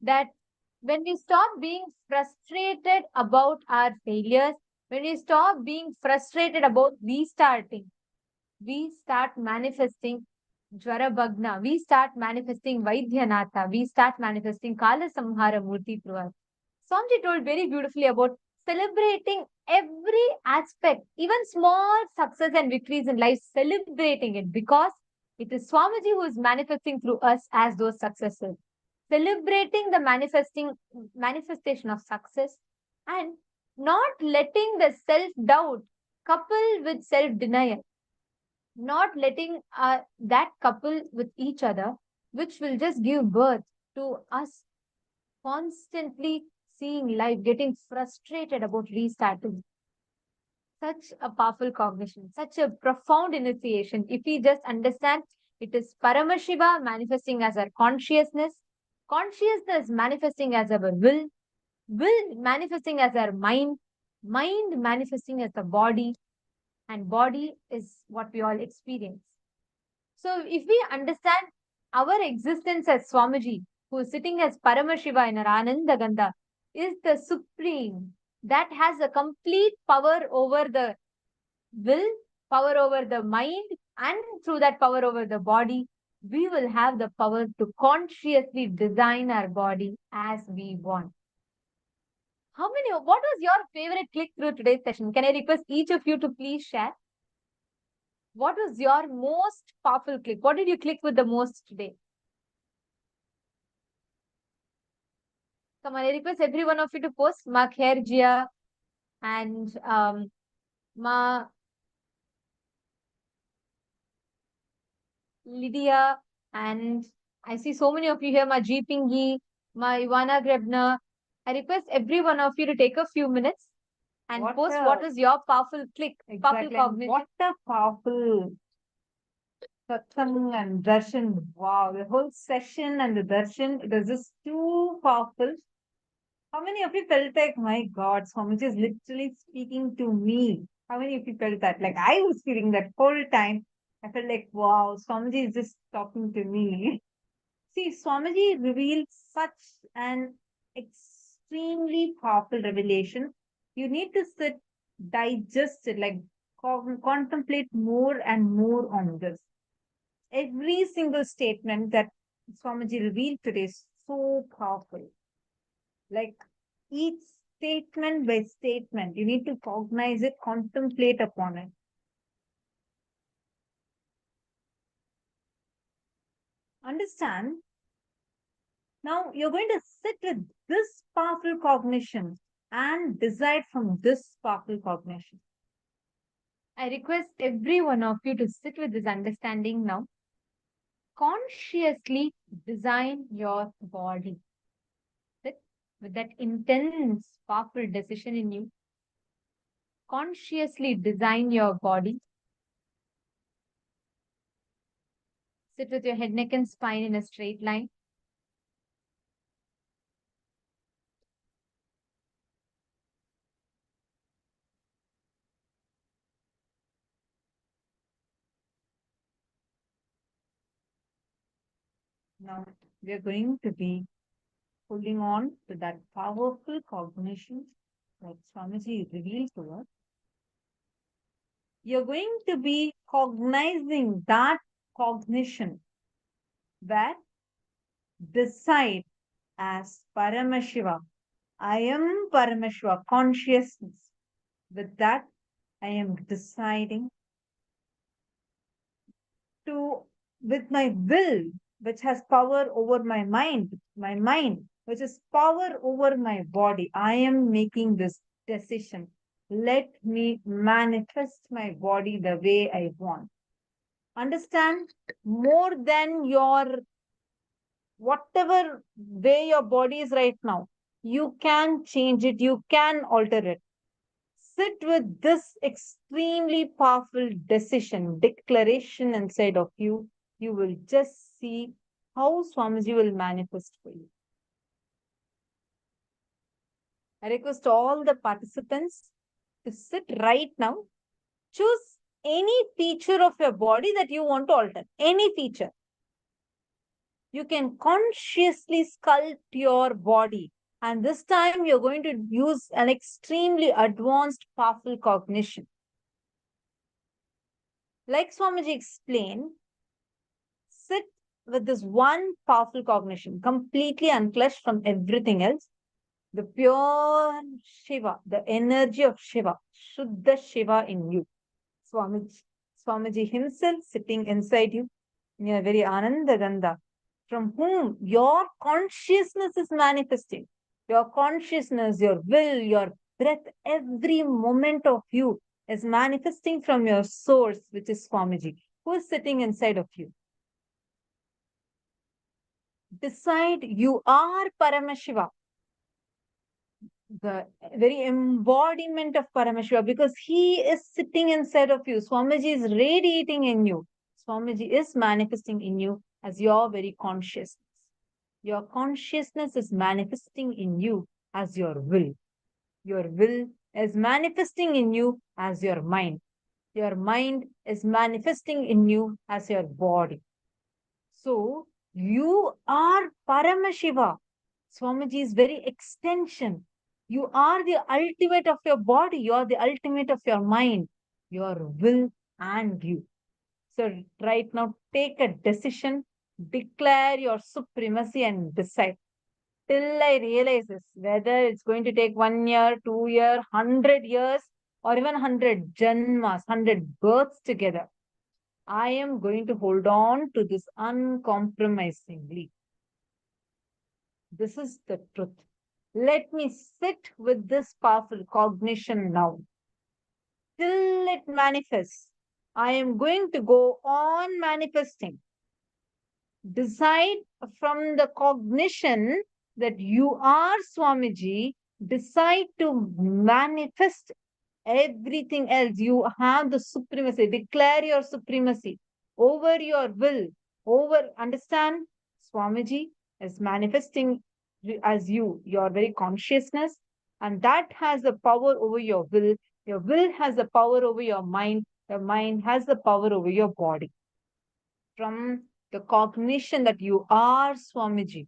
that when we stop being frustrated about our failures, when we stop being frustrated about restarting, we start manifesting Jwarabhagna, we start manifesting Vaidyanatha, we start manifesting Kala Samhara Murti through us. Swamiji told very beautifully about celebrating every aspect, even small success and victories in life, celebrating it because it is Swamiji who is manifesting through us as those successes. Celebrating the manifestation of success and not letting the self-doubt couple with self-denial, not letting that couple with each other, which will just give birth to us constantly seeing life, getting frustrated about restarting. Such a powerful cognition, such a profound initiation. If we just understand, it is Paramashiva manifesting as our consciousness, consciousness manifesting as our will manifesting as our mind manifesting as the body, and body is what we all experience. So if we understand our existence as Swamiji, who is sitting as Paramashiva in our Ananda Gandha, is the supreme that has a complete power over the will, power over the mind, and through that power over the body, we will have the power to consciously design our body as we want. What was your favorite click through today's session? Can I request each of you to please share? What was your most powerful click? What did you click with the most today? Come on, I request every one of you to post. Ma Khairjia and Ma Lydia, and I see so many of you here, Ma Jeepingi, Ma Ivana Grebner. I request every one of you to take a few minutes and post what is your powerful click, powerful cognition. What a powerful satsang and darshan. Wow, the whole session and the darshan, it was just too powerful. How many of you felt like, my God, Swamiji is literally speaking to me? How many of you felt that? Like I was feeling that whole time. I felt like, wow, Swamiji is just talking to me. See, Swamiji revealed such an extremely powerful revelation. You need to sit, digest it, like contemplate more and more on this. Every single statement that Swamiji revealed today is so powerful. Like each statement by statement, you need to cognize it, contemplate upon it. Understand? Now you're going to sit with this powerful cognition and decide from this powerful cognition. I request every one of you to sit with this understanding now. Consciously design your body. Sit with that intense, powerful decision in you. Consciously design your body. Sit with your head, neck, and spine in a straight line. Now we are going to be holding on to that powerful cognition that Swamiji revealed to us. You're going to be cognizing that cognition that decide as Paramashiva. I am Paramashiva consciousness. With that, I am deciding to, with my will, which has power over my mind, which is power over my body, I am making this decision. Let me manifest my body the way I want. Understand? More than your whatever way your body is right now, you can change it, you can alter it. Sit with this extremely powerful decision, declaration inside of you. You will just see how Swamiji will manifest for you. I request all the participants to sit right now. Choose any feature of your body that you want to alter, any feature. You can consciously sculpt your body. And this time you're going to use an extremely advanced, powerful cognition. Like Swamiji explained, sit with this one powerful cognition, completely unclutched from everything else. The pure Shiva, the energy of Shiva, Shuddha Shiva in you. Swamiji himself sitting inside you in your very Ananda Gandha, from whom your consciousness is manifesting. Your consciousness, your will, your breath, every moment of you is manifesting from your source, which is Swamiji, who is sitting inside of you. Decide you are Paramashiva, the very embodiment of Paramashiva, because he is sitting inside of you. Swamiji is radiating in you. Swamiji is manifesting in you as your very consciousness. Your consciousness is manifesting in you as your will. Your will is manifesting in you as your mind. Your mind is manifesting in you as your body. So you are Paramashiva. Swamiji's very extension. You are the ultimate of your body. You are the ultimate of your mind, your will, and you. So right now, take a decision, declare your supremacy, and decide. Till I realize this, whether it's going to take 1 year, 2 year, 100 years, or even 100 janmas, 100 births together, I am going to hold on to this uncompromisingly. This is the truth. Let me sit with this powerful cognition now. Till it manifests, I am going to go on manifesting. Decide from the cognition that you are Swamiji. Decide to manifest everything else. You have the supremacy. Declare your supremacy over your will. Understand? Swamiji is manifesting as you, your very consciousness, and that has the power over your will. Your will has the power over your mind. Your mind has the power over your body. From the cognition that you are Swamiji,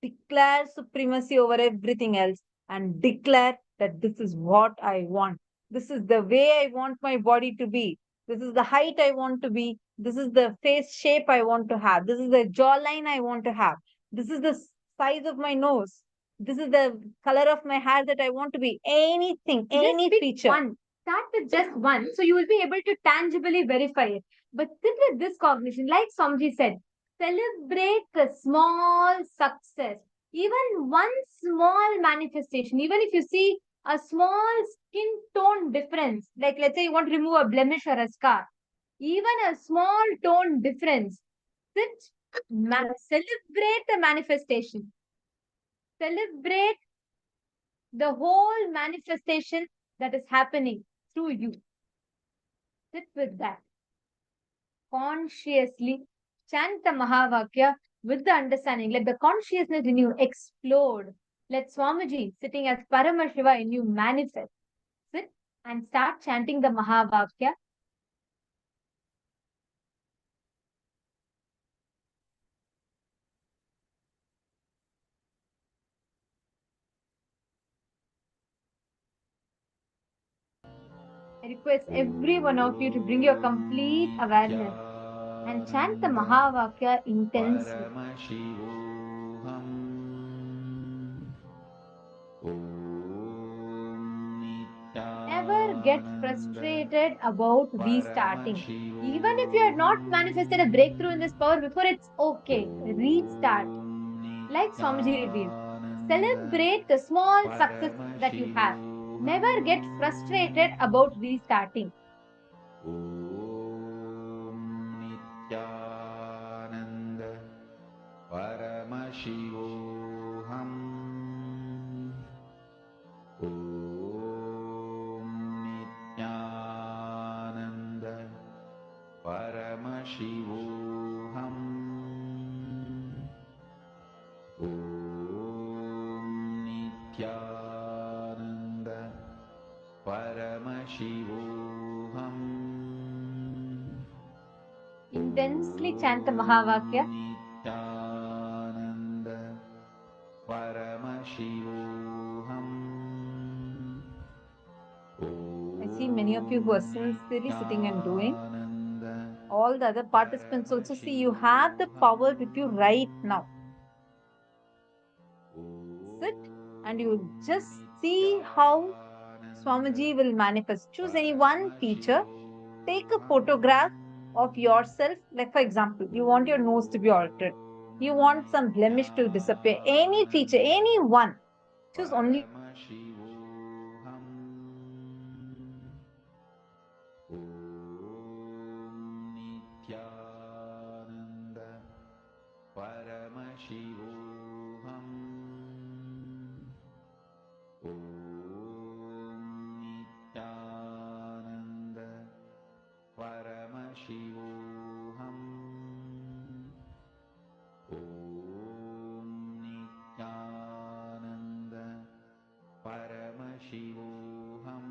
declare supremacy over everything else and declare that this is what I want. This is the way I want my body to be. This is the height I want to be. This is the face shape I want to have. This is the jawline I want to have. This is the size of my nose. This is the color of my hair that I want to be. Anything, any feature. One. Start with just one, so you will be able to tangibly verify it. But sit with this cognition, like Somji said, celebrate the small success. Even one small manifestation, even if you see a small skin tone difference, like let's say you want to remove a blemish or a scar, even a small tone difference, sit, celebrate the manifestation. Celebrate the whole manifestation that is happening through you. Sit with that. Consciously chant the Mahavakya with the understanding. Let the consciousness in you explode. Let Swamiji, sitting as Paramashiva in you, manifest. Sit and start chanting the Mahavakya. I request every one of you to bring your complete awareness and chant the Mahavakya intensely. Never get frustrated about restarting. Even if you had not manifested a breakthrough in this power before, it's okay. Restart. Like Swamiji revealed. Celebrate the small success that you have. Never get frustrated about restarting. Nityananda Paramashivoham Nityananda Paramashivoham Nityananda Paramashivoham. Intensely chant the Mahavakya. Paramashivoham. I see many of you who are sincerely sitting and doing. All the other participants also see you have the power with you right now. Sit and you just see how Swamiji will manifest. Choose any one feature. Take a photograph of yourself. Like, for example, you want your nose to be altered. You want some blemish to disappear. Any feature, any one. Choose only. Paramashivoham. Om Nityananda Paramashivoham. Om Nityananda Paramashivoham.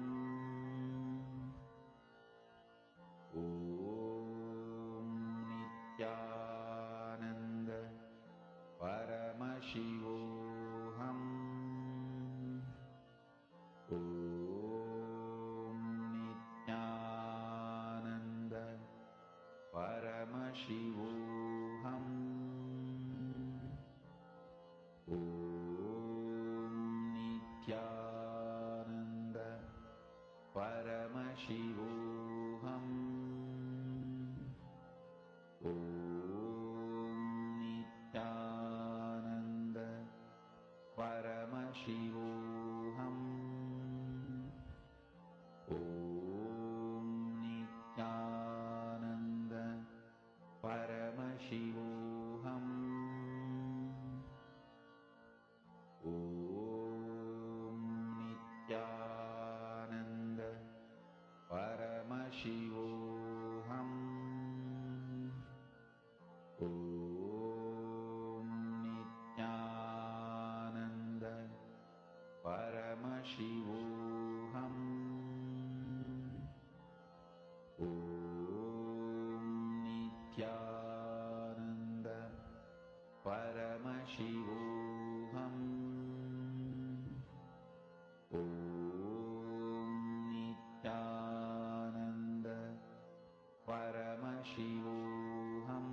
Om Nityananda Paramashivoham. Om Nityananda Paramashivoham. Om Nityananda Paramashivoham. Om Nityananda Paramashivoham. Om Nityananda Paramashivoham. Om Nityananda Paramashivoham. Om Nityananda Paramashivoham. Om Nityananda Paramashivoham. Om Nityananda Paramashivoham.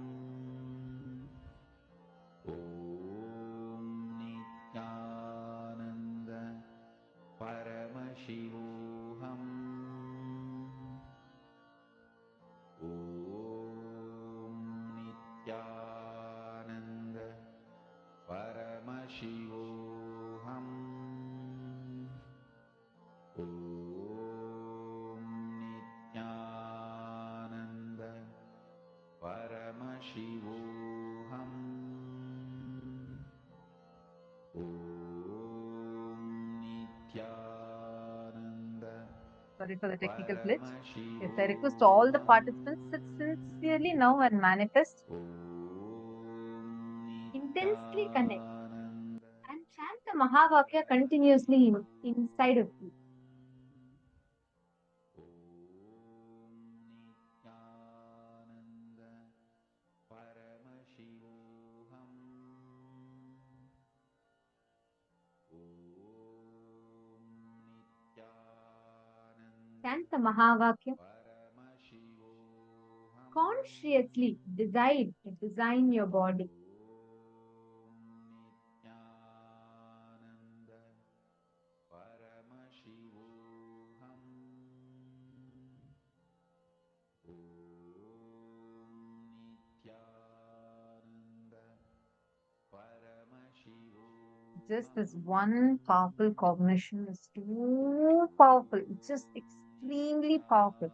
Om Nityananda Paramashivoham. Om Nityananda Paramashivoham. Om Nityananda Paramashivoham. Om Nityananda Paramashivoham. Om Nityananda Sorry for the technical glitch. Yes, I request all the participants sit sincerely now and manifest. Intensely connect and chant the Mahavakya continuously inside of you. Nityananda Paramashivoham. Chant the Mahavakya. Consciously decide to design your body. Nityananda Paramashivoham. Nityananda Paramashivoham. Just this one powerful cognition is too powerful. It's just extremely powerful.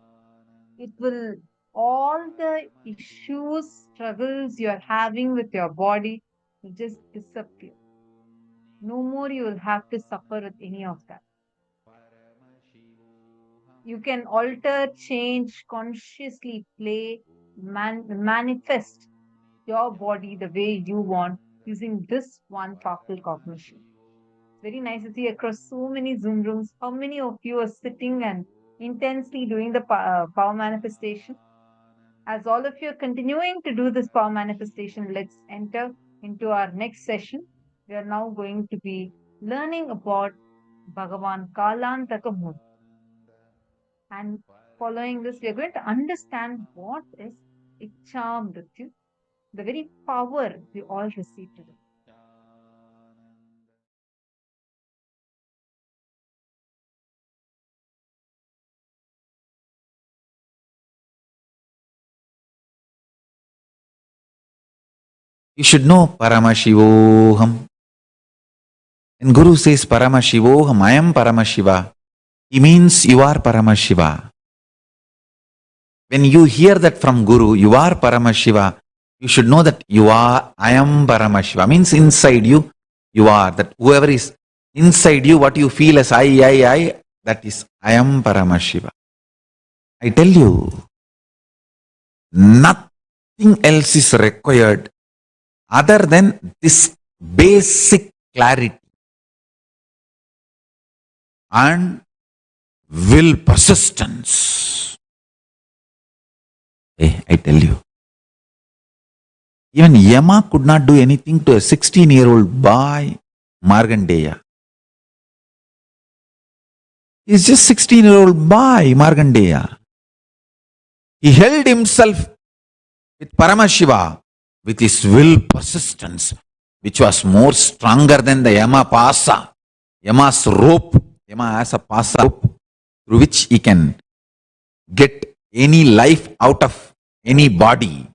It will, all the issues, struggles you're having with your body will just disappear. No more you will have to suffer with any of that. You can alter, change, consciously play, manifest your body the way you want using this one powerful cognition. It's very nice to see across so many Zoom rooms how many of you are sitting and intensely doing the power manifestation. As all of you are continuing to do this power manifestation, let's enter into our next session. we are now going to be learning about Bhagavan Kalantakamurti. And following this, we are going to understand what is Iccha Mrityu, the very power we all receive today. You should know Paramashivoham. When Guru says Paramashivoham, I am Paramashiva, he means you are Paramashiva. When you hear that from Guru, you are Paramashiva, you should know that I am Paramashiva. Means inside you, you are. That whoever is inside you, what you feel as I, that is I am Paramashiva. I tell you, nothing else is required other than this basic clarity and will persistence. I tell you, even Yama could not do anything to a 16-year-old boy, Markandeya. He's just 16-year-old boy, Markandeya. He held himself with Paramashiva, with his will persistence, which was more stronger than the Yama Pasa. Yama's rope. Yama has a Pasa rope through which he can get any life out of any body.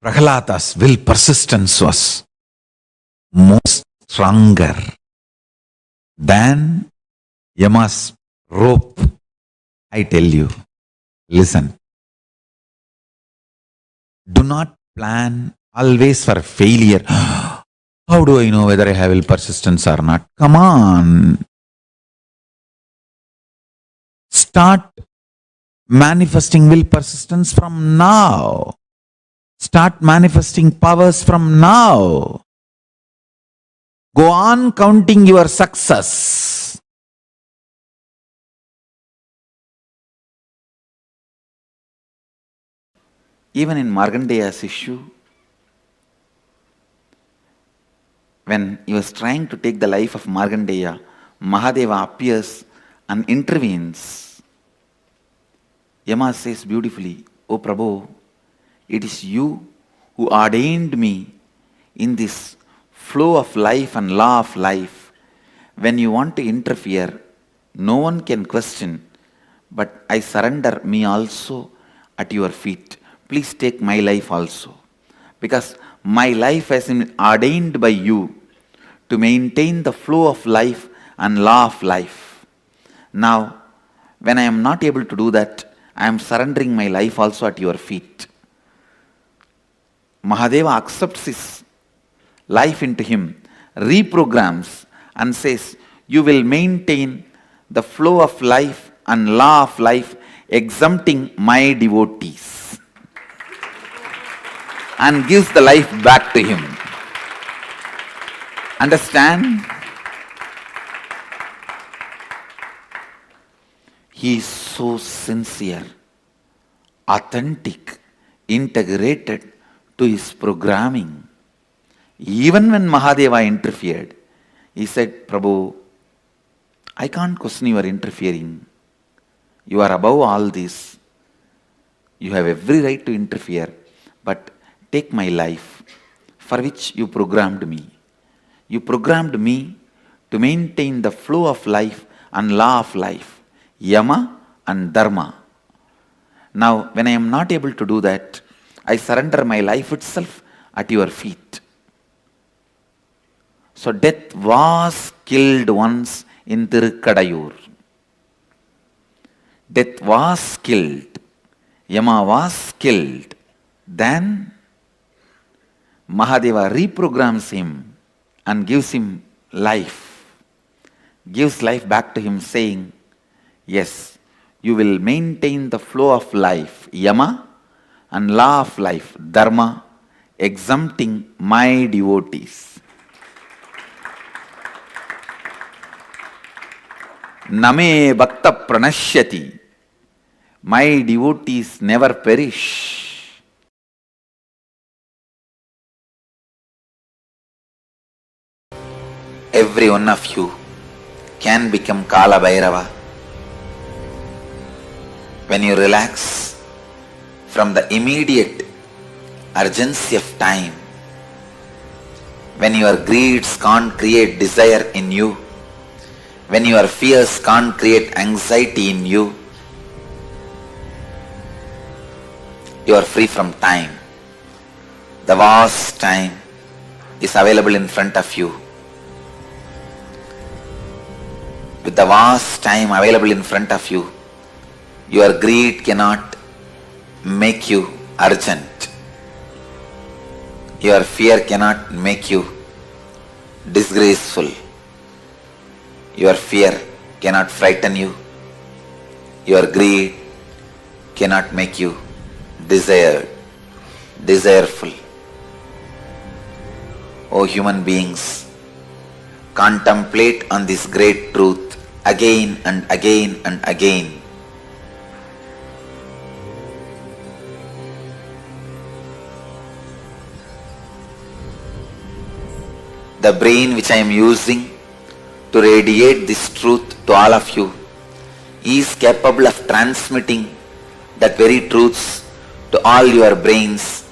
Prahlada's will persistence was more stronger than Yama's rope. I tell you, listen. Do not plan always for failure. How do I know whether I have will persistence or not? Come on. Start manifesting will persistence from now. Start manifesting powers from now. Go on counting your success. Even in Markandeya's issue, when he was trying to take the life of Markandeya, Mahadeva appears and intervenes. Yama says beautifully, "O Prabhu, it is you who ordained me in this flow of life and law of life. When you want to interfere, no one can question, but I surrender me also at your feet. Please take my life also, because my life has been ordained by you to maintain the flow of life and law of life. Now, when I am not able to do that, I am surrendering my life also at your feet." Mahadeva accepts his life into him, reprograms and says, "You will maintain the flow of life and law of life, exempting my devotees," and gives the life back to him. Understand? He is so sincere, authentic, integrated to his programming. Even when Mahadeva interfered, he said, "Prabhu, I can't question your interfering. You are above all this. You have every right to interfere, but take my life, for which you programmed me. You programmed me to maintain the flow of life and law of life, Yama and Dharma. Now, when I am not able to do that, I surrender my life itself at your feet." So death was killed once in Tirukadayur. Death was killed. Yama was killed. Then Mahadeva reprograms him and gives him life. Gives life back to him, saying, "Yes, you will maintain the flow of life, Yama, and law of life, Dharma, exempting my devotees." Name Bhakta Pranashyati. My devotees never perish. Every one of you can become Kala Bhairava when you relax from the immediate urgency of time, when your greeds can't create desire in you, when your fears can't create anxiety in you, you are free from time. The vast time is available in front of you. With the vast time available in front of you, your greed cannot make you urgent. Your fear cannot make you disgraceful. Your fear cannot frighten you. Your greed cannot make you desireful. O human beings, contemplate on this great truth again and again and again. The brain which I am using to radiate this truth to all of you is capable of transmitting that very truths to all your brains,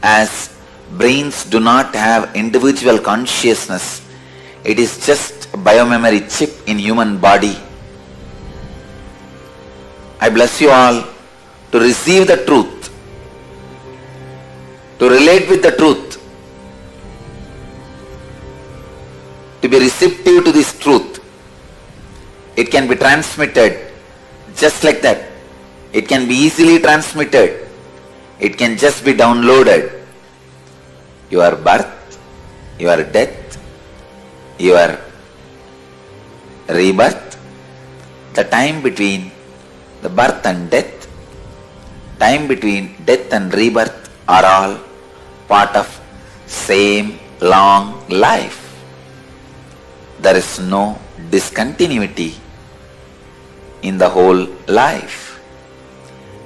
as brains do not have individual consciousness. It is just a biomemory chip in human body. I bless you all to receive the truth, to relate with the truth, to be receptive to this truth. It can be transmitted just like that. It can be easily transmitted. It can just be downloaded. Your birth, your death, your rebirth, the time between the birth and death, time between death and rebirth are all part of same long life. There is no discontinuity in the whole life.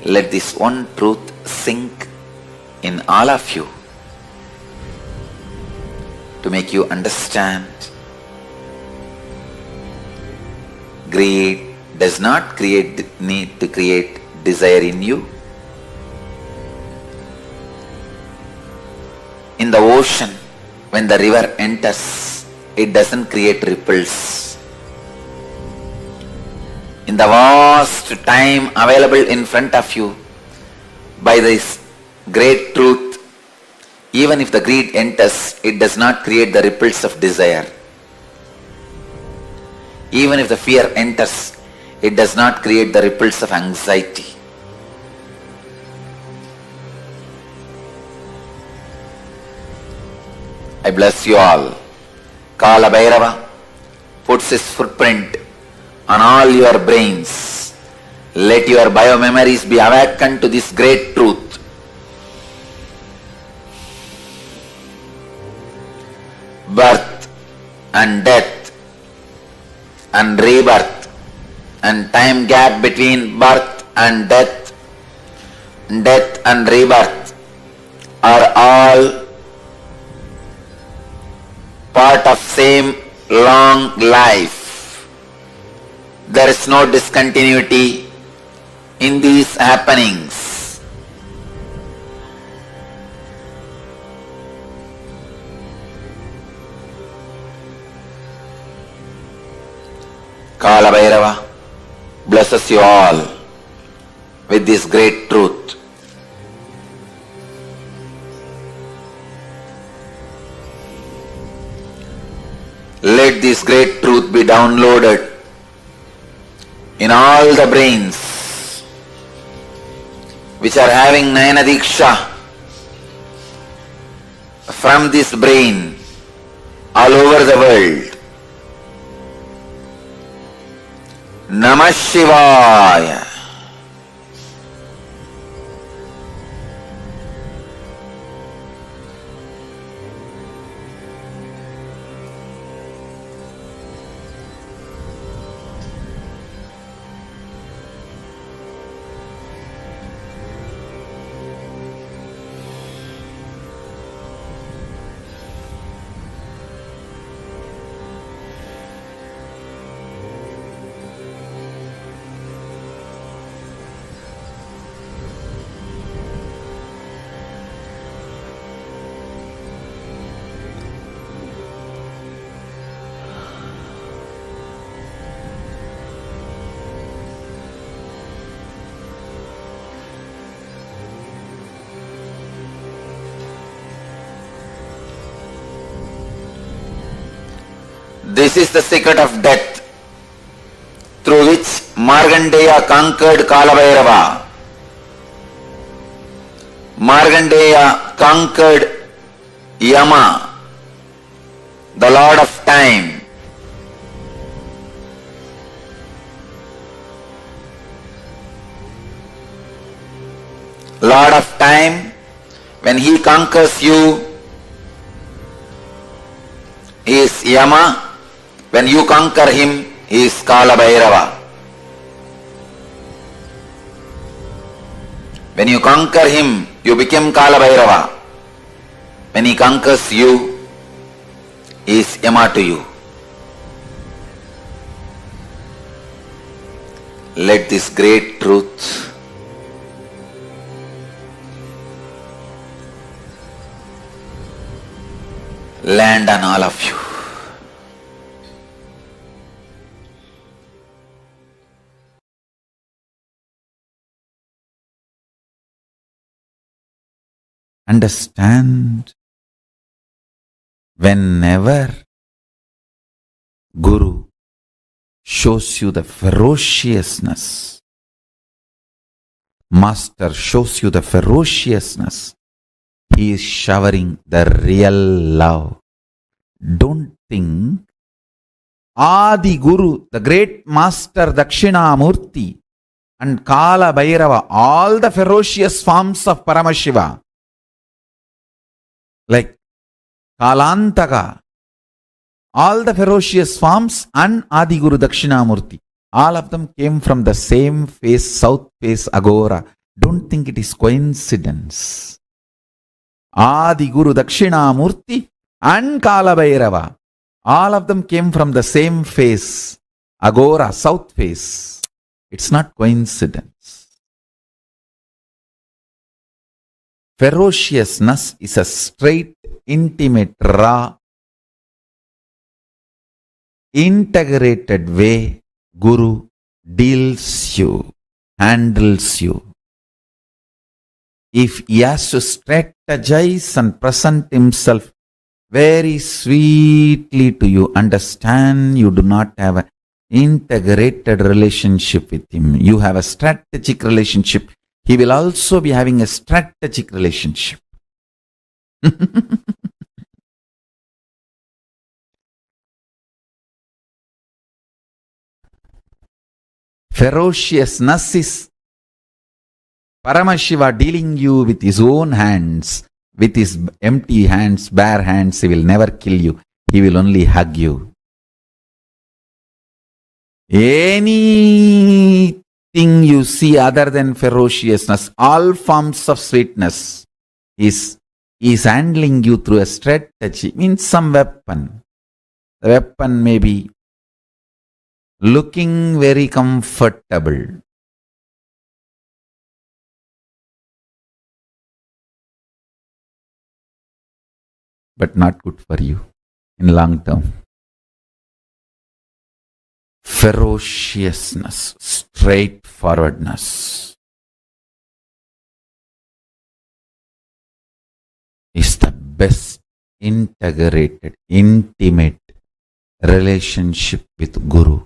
Let this one truth sink in all of you to make you understand. Greed does not need to create desire in you. In the ocean, when the river enters, it doesn't create ripples. In the vast time available in front of you, by this great truth, even if the greed enters, it does not create the ripples of desire. Even if the fear enters, it does not create the ripples of anxiety. I bless you all. Kala Bhairava puts his footprint on all your brains. Let your biomemories be awakened to this great truth. Birth and death and rebirth and time gap between birth and death and rebirth are all part of same long life. There is no discontinuity in these happenings. Kala Bhairava blesses you all with this great truth. Let this great truth be downloaded in all the brains which are having Nayana Diksha from this brain all over the world. Namah Shivaya. This is the secret of death, through which Markandeya conquered Kalabhairava. Markandeya conquered Yama, the Lord of Time. Lord of Time, when he conquers you, he is Yama. When you conquer him, he is Kalabhairava. When you conquer him, you become Kalabhairava. When he conquers you, he is Yama to you. Let this great truth land on all of you. Understand, whenever Guru shows you the ferociousness, Master shows you the ferociousness, he is showering the real love. Don't think Adi Guru, the great Master Dakshinamurti and Kala Bhairava, all the ferocious forms of Paramashiva, like Kalantaka, all the ferocious forms, and Adi Guru Dakshinamurti, all of them came from the same face, south face Agora. Don't think it is coincidence. Adi Guru Dakshinamurti and Kala Bhairava, all of them came from the same face, Agora, south face. It's not coincidence. Ferociousness is a straight, intimate, raw, integrated way Guru deals you, handles you. If he has to strategize and present himself very sweetly to you, understand you do not have an integrated relationship with him. You have a strategic relationship. He will also be having a strategic relationship. Ferociousness is Paramashiva dealing you with his own hands, with his empty hands, bare hands. He will never kill you. He will only hug you. Anything you see other than ferociousness, all forms of sweetness, is handling you through a strategy, means some weapon. The weapon may be looking very comfortable, but not good for you in long term. Ferociousness, straightforwardness is the best integrated, intimate relationship with Guru.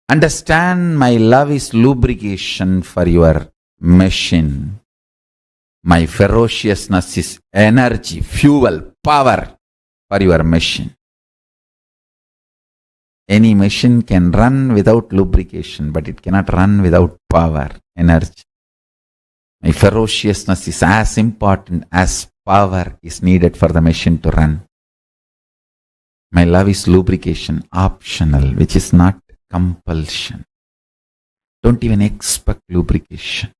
Understand, my love is lubrication for your machine. My ferociousness is energy, fuel, power for your machine. Any machine can run without lubrication, but it cannot run without power, energy. My ferociousness is as important as power is needed for the machine to run. My love is lubrication, optional, which is not compulsion. Don't even expect lubrication.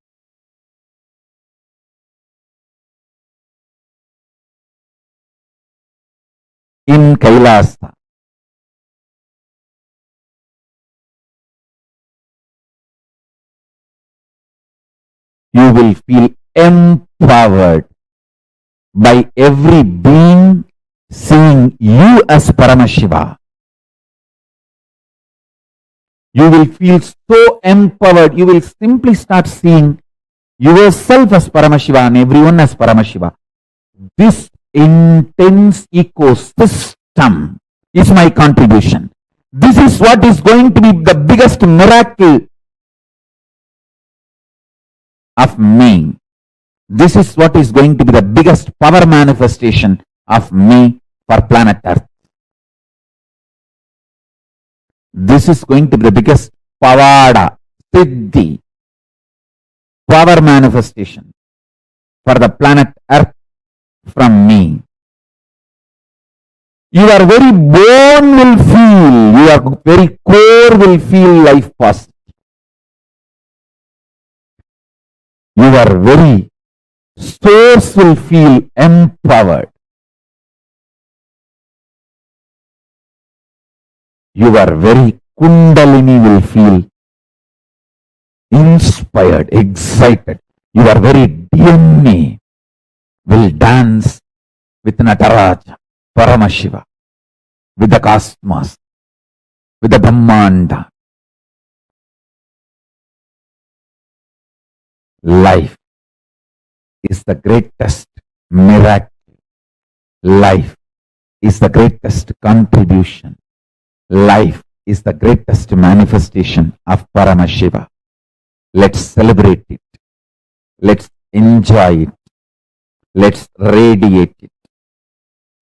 In KAILASA, you will feel empowered by every being seeing you as Paramashiva. You will feel so empowered, you will simply start seeing yourself as Paramashiva and everyone as Paramashiva. This intense ecosystem is my contribution. This is what is going to be the biggest miracle of me. This is what is going to be the biggest power manifestation of me for planet Earth. This is going to be the biggest pavada, siddhi, power manifestation for the planet Earth from me. Your very bone will feel, your very core will feel life positive. Your very source will feel empowered. Your very kundalini will feel inspired, excited. Your very DNA will dance with Nataraja, Paramashiva, with the cosmos, with the Brahmanda. Life is the greatest miracle. Life is the greatest contribution. Life is the greatest manifestation of Paramashiva. Let's celebrate it. Let's enjoy it. Let's radiate it.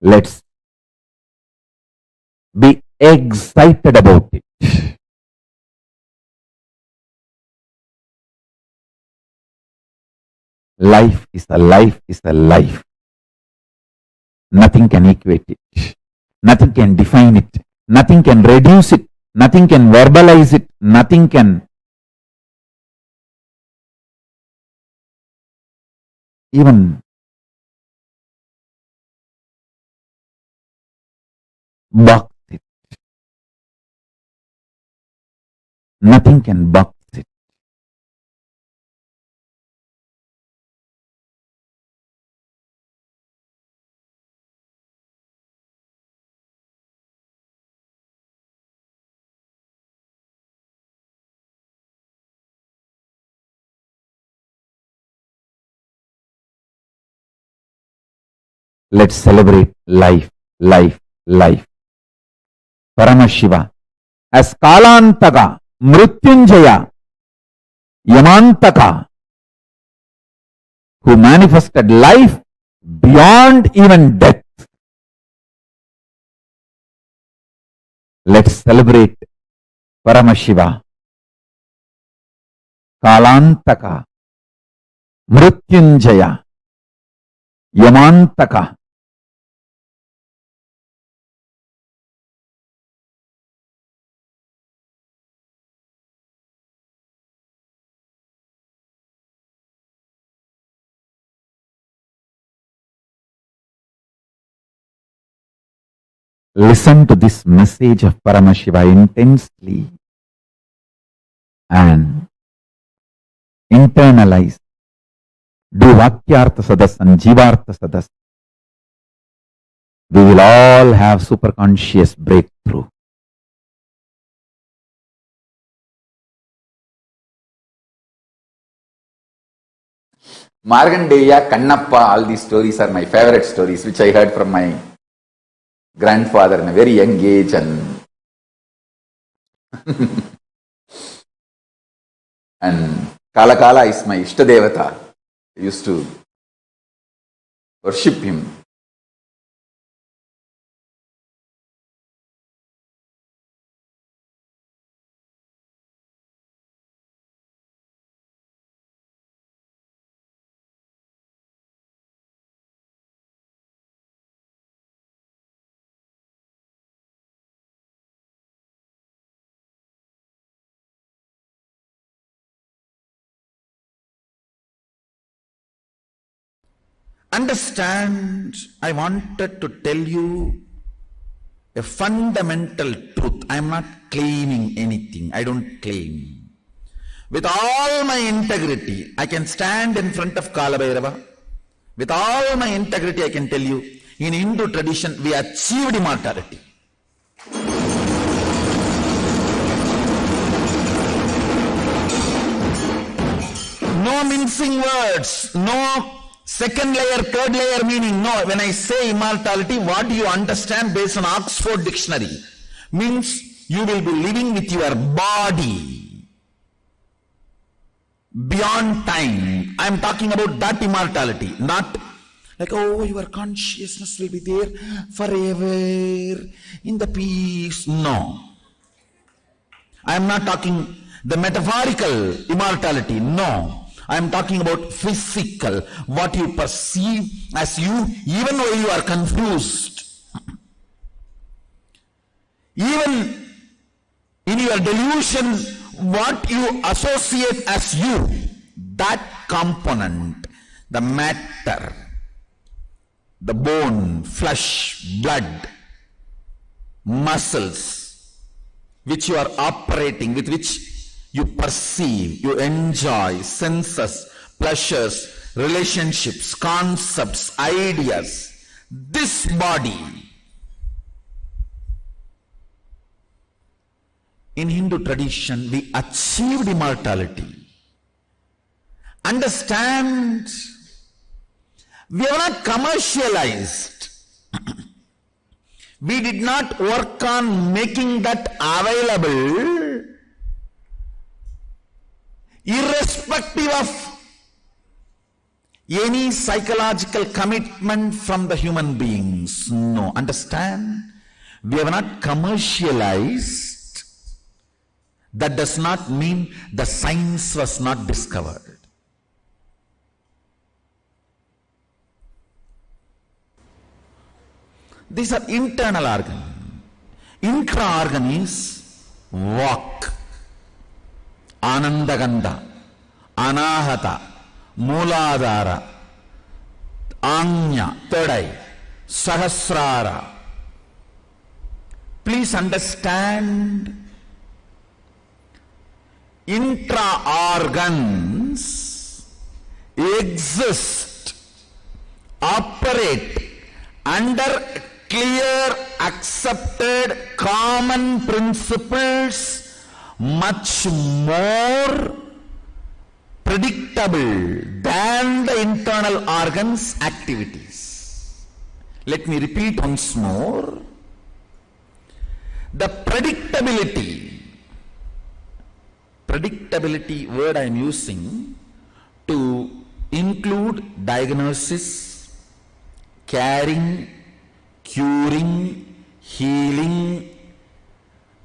Let's be excited about it. Life is a life is a life. Nothing can equate it. Nothing can define it. Nothing can reduce it. Nothing can verbalize it. Nothing can even box it. Nothing can box it. Let's celebrate life, life, life. Paramashiva as Kalantaka, Mrityunjaya, Yamantaka, who manifested life beyond even death. Let's celebrate Paramashiva, Kalantaka, Mrityunjaya, Yamantaka. Listen to this message of Paramashiva intensely and internalize. Do Vakyartha Sadas and Jivartha Sadas. We will all have superconscious breakthrough. Markandeya, Kannappa, all these stories are my favorite stories, which I heard from my grandfather in a very young age, and and Kala is my Ishtadevata. I used to worship him. Understand, I wanted to tell you a fundamental truth. I am not claiming anything. I don't claim. With all my integrity, I can stand in front of Kala Bhairava. With all my integrity, I can tell you, in Hindu tradition, we achieved immortality. No mincing words, no Second layer, third layer meaning. No, when I say immortality, what do you understand based on Oxford Dictionary? Means you will be living with your body beyond time. I am talking about that immortality, not like, oh, your consciousness will be there forever in the peace. No. I am not talking the metaphorical immortality. No. I am talking about physical, what you perceive as you, even though you are confused. Even in your delusion, what you associate as you, that component, the matter, the bone, flesh, blood, muscles, which you are operating, with which you perceive, you enjoy, senses, pleasures, relationships, concepts, ideas, this body. In Hindu tradition, we achieved immortality. Understand, we are not commercialized. We did not work on making that available irrespective of any psychological commitment from the human beings. No, understand? We have not commercialized. That does not mean the science was not discovered. These are internal organs. Intra-organ is walk. Anandaganda, Anahata, Mooladhara, Anya, third eye, Sahasrara. Please understand, intra-organs exist, operate under clear, accepted, common principles, much more predictable than the internal organs' activities. Let me repeat once more. The predictability word I am using to include diagnosis, caring, curing, healing,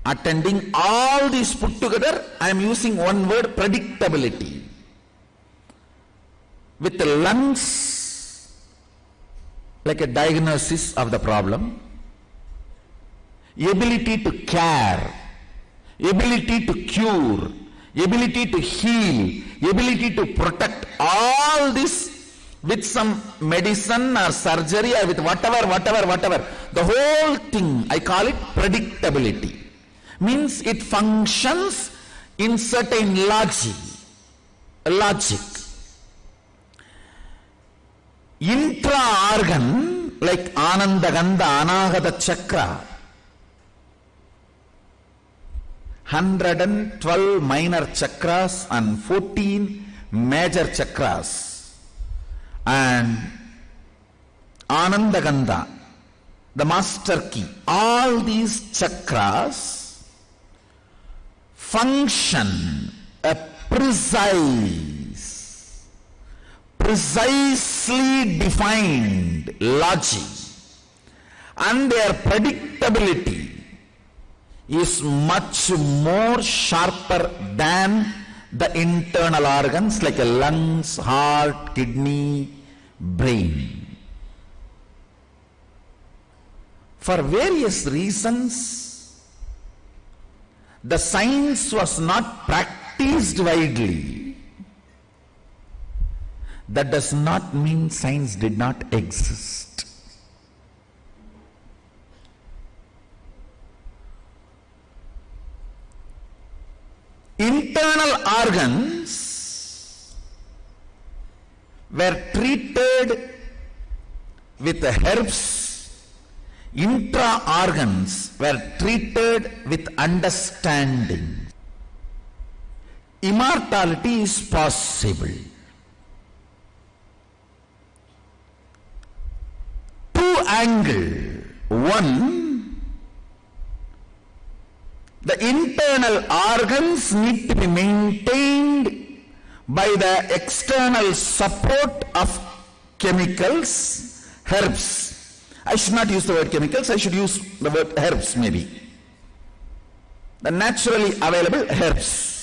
attending, all these put together, I am using one word, predictability. With the lungs, like a diagnosis of the problem, ability to care, ability to cure, ability to heal, ability to protect, all this with some medicine or surgery or with whatever. The whole thing, I call it predictability. Means it functions in certain logic. Intra-organ, like Ananda Gandha, Anahata Chakra, 112 minor chakras and 14 major chakras, and Ananda Gandha, the master key, all these chakras function a precisely defined logic, and their predictability is much more sharper than the internal organs like lungs, heart, kidney, brain. For various reasons, the science was not practiced widely. That does not mean science did not exist. Internal organs were treated with herbs. Intra-organs were treated with understanding. Immortality is possible. angle. One, the internal organs need to be maintained by the external support of chemicals, herbs. I should not use the word chemicals, I should use the word herbs maybe. The naturally available herbs.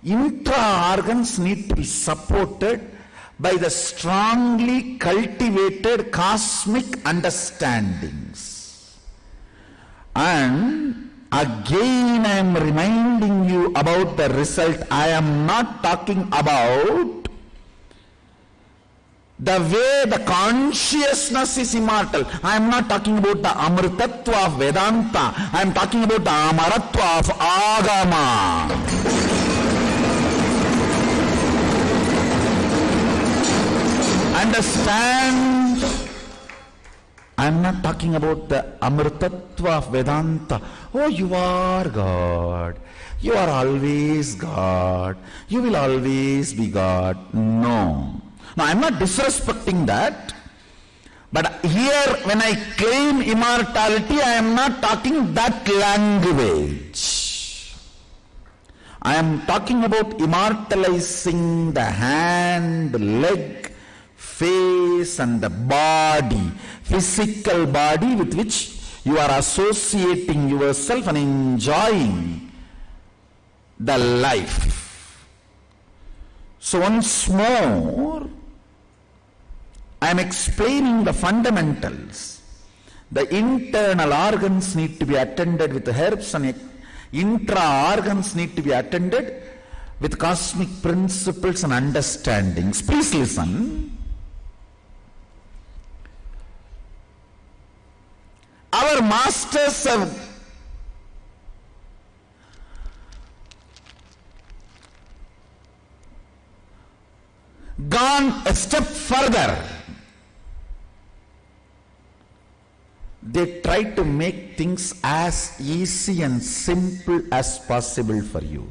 Intra-organs need to be supported by the strongly cultivated cosmic understandings. And again I am reminding you about the result. I am not talking about the way the consciousness is immortal. I am not talking about the amritatva of Vedanta. I am talking about the amaratva of Agama. Understand? I am not talking about the amritatva of Vedanta. Oh, you are God. You are always God. You will always be God. No. Now, I am not disrespecting that. But here, when I claim immortality, I am not talking that language. I am talking about immortalizing the hand, leg, face and the body, physical body with which you are associating yourself and enjoying the life. So once more, I am explaining the fundamentals. The internal organs need to be attended with herbs and intra-organs need to be attended with cosmic principles and understandings. Please listen. Our masters have gone a step further. They try to make things as easy and simple as possible for you.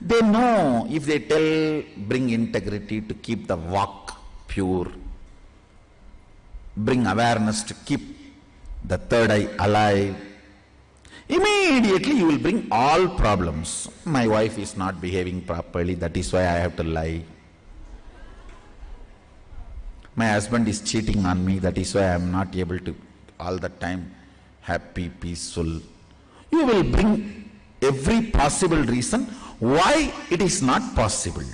They know if they tell bring integrity to keep the walk pure, bring awareness to keep the third eye alive, immediately you will bring all problems. My wife is not behaving properly, that is why I have to lie. My husband is cheating on me, that is why I am not able to all the time happy, peaceful. You will bring every possible reason why it is not possible.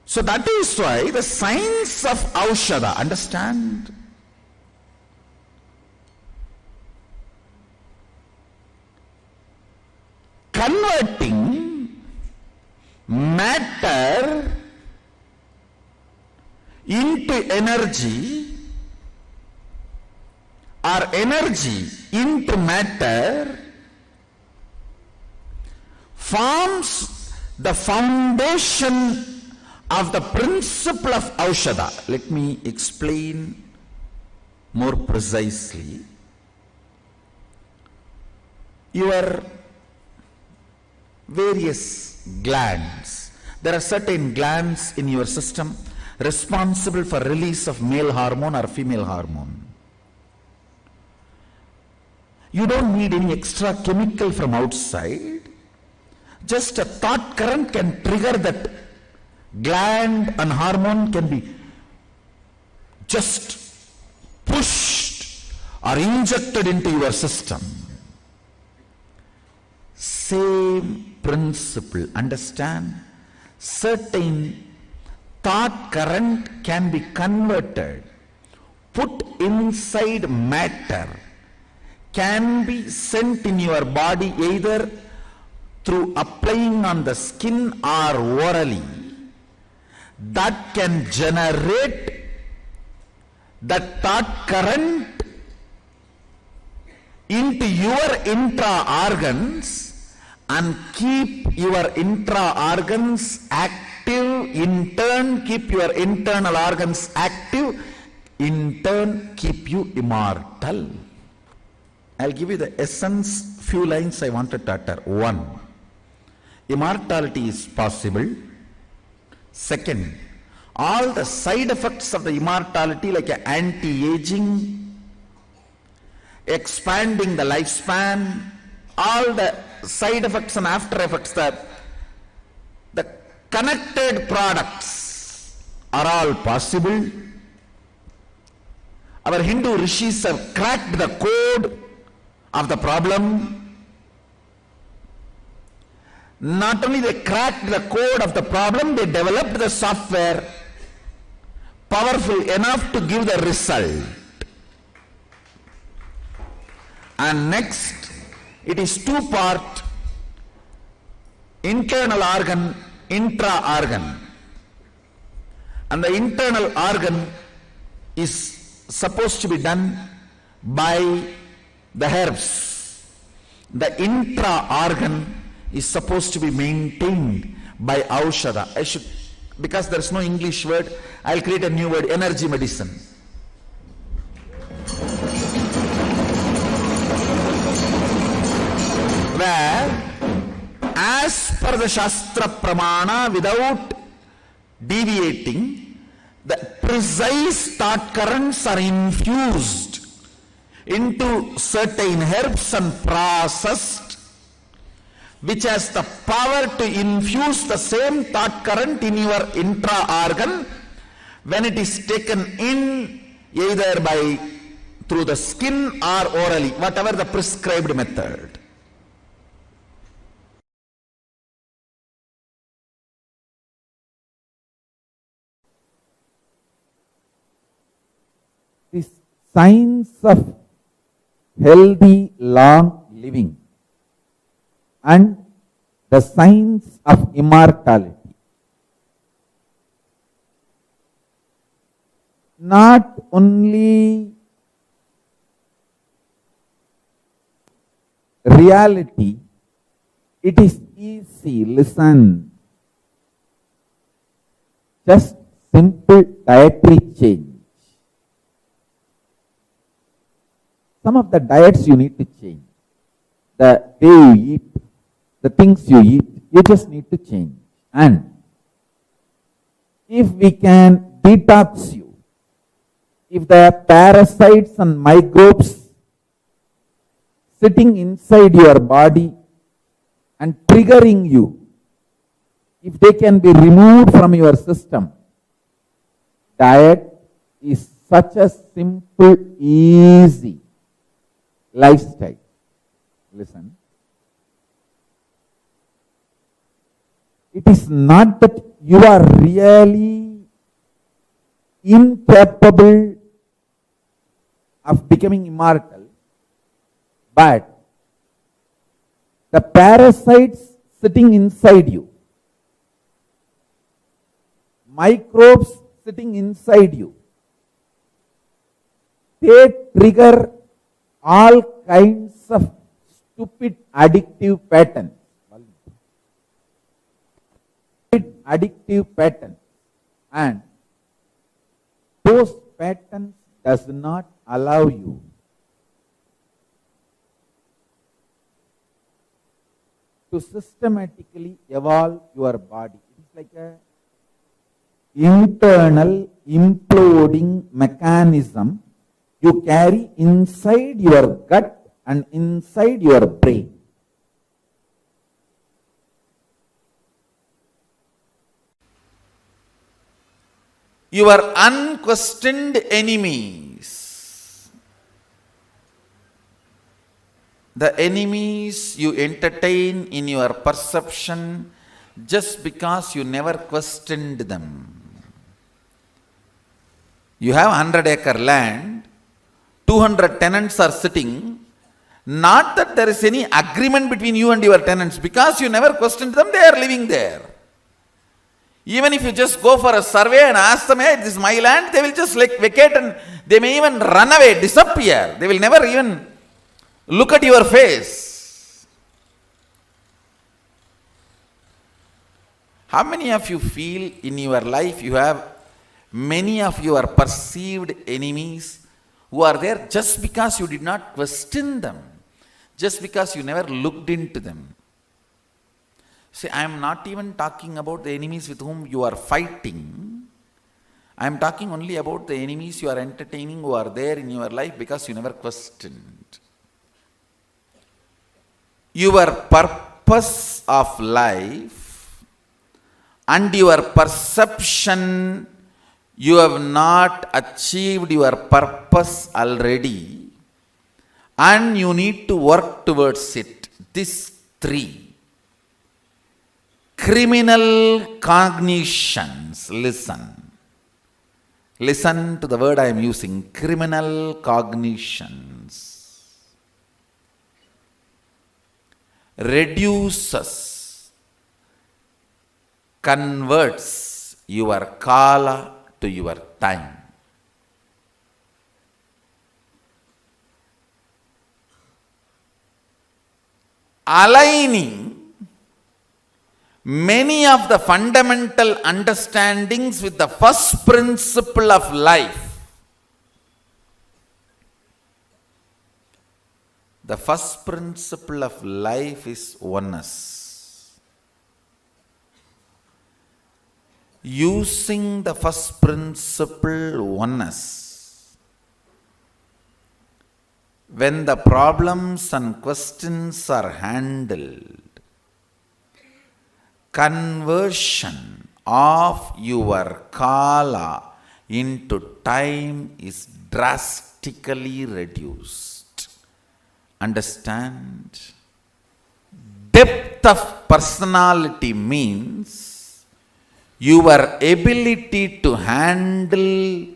So that is why the science of Aushadha, understand? Converting matter into energy or energy into matter forms the foundation of the principle of Aushadha. Let me explain more precisely. Your various glands. There are certain glands in your system responsible for release of male hormone or female hormone. You don't need any extra chemical from outside. Just a thought current can trigger that gland and hormone can be just pushed or injected into your system. Same principle, understand? Certain thought current can be converted, put inside matter, can be sent in your body either through applying on the skin or orally. That can generate the thought current into your intra-organs and keep your intra-organs active, in turn keep your internal organs active, in turn keep you immortal. I'll give you the essence, few lines I wanted to utter. 1. Immortality is possible. Second, all the side effects of the immortality like anti-aging, expanding the lifespan, all the side effects and after effects, the connected products are all possible. Our Hindu rishis have cracked the code of the problem. Not only they cracked the code of the problem, they developed the software powerful enough to give the result. And next, it is two-part, internal organ, intra-organ. And the internal organ is supposed to be done by the herbs. The intra-organ is supposed to be maintained by aushadha. Because there is no English word, I'll create a new word, energy medicine. Where, as per the Shastra Pramana, without deviating, the precise thought currents are infused into certain herbs and processed, which has the power to infuse the same thought current in your intra-organ when it is taken in either by through the skin or orally, whatever the prescribed method. The science of healthy long living and the science of immortality. Not only reality, it is easy, listen. Just simple dietary change. Some of the diets you need to change. The way you eat, the things you eat, you just need to change. And if we can detox you, if the parasites and microbes sitting inside your body and triggering you, if they can be removed from your system, diet is such a simple, easy lifestyle. Listen. It is not that you are really incapable of becoming immortal, but the parasites sitting inside you, microbes sitting inside you, they trigger all kinds of stupid addictive patterns. And those patterns does not allow you to systematically evolve your body. It is like a internal imploding mechanism you carry inside your gut and inside your brain. Your unquestioned enemies, the enemies you entertain in your perception just because you never questioned them. You have 100-acre land, 200 tenants are sitting, not that there is any agreement between you and your tenants, because you never questioned them, they are living there. Even if you just go for a survey and ask them, hey, this is my land, they will just like vacate and they may even run away, disappear. They will never even look at your face. How many of you feel in your life you have many of your perceived enemies who are there just because you did not question them, just because you never looked into them? See, I am not even talking about the enemies with whom you are fighting. I am talking only about the enemies you are entertaining who are there in your life because you never questioned. Your purpose of life and your perception, you have not achieved your purpose already and you need to work towards it. These three. Criminal cognitions. Listen to the word I am using. Criminal cognitions. Reduces, converts your kala to your time. Aligning many of the fundamental understandings with the first principle of life. The first principle of life is oneness. Using the first principle, oneness, when the problems and questions are handled, conversion of your kala into time is drastically reduced. Understand? Depth of personality means your ability to handle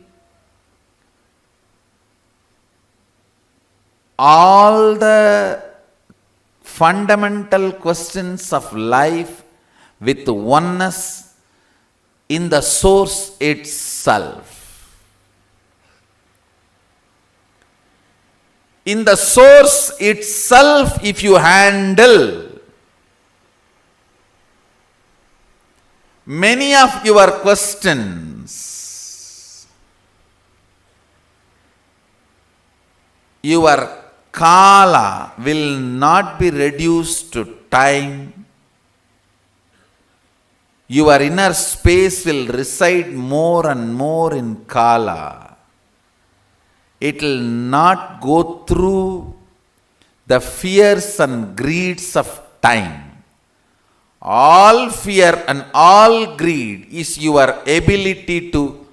all the fundamental questions of life with oneness in the source itself. In the source itself, if you handle many of your questions, your kala will not be reduced to time. Your inner space will reside more and more in kala. It will not go through the fears and greeds of time. All fear and all greed is your ability to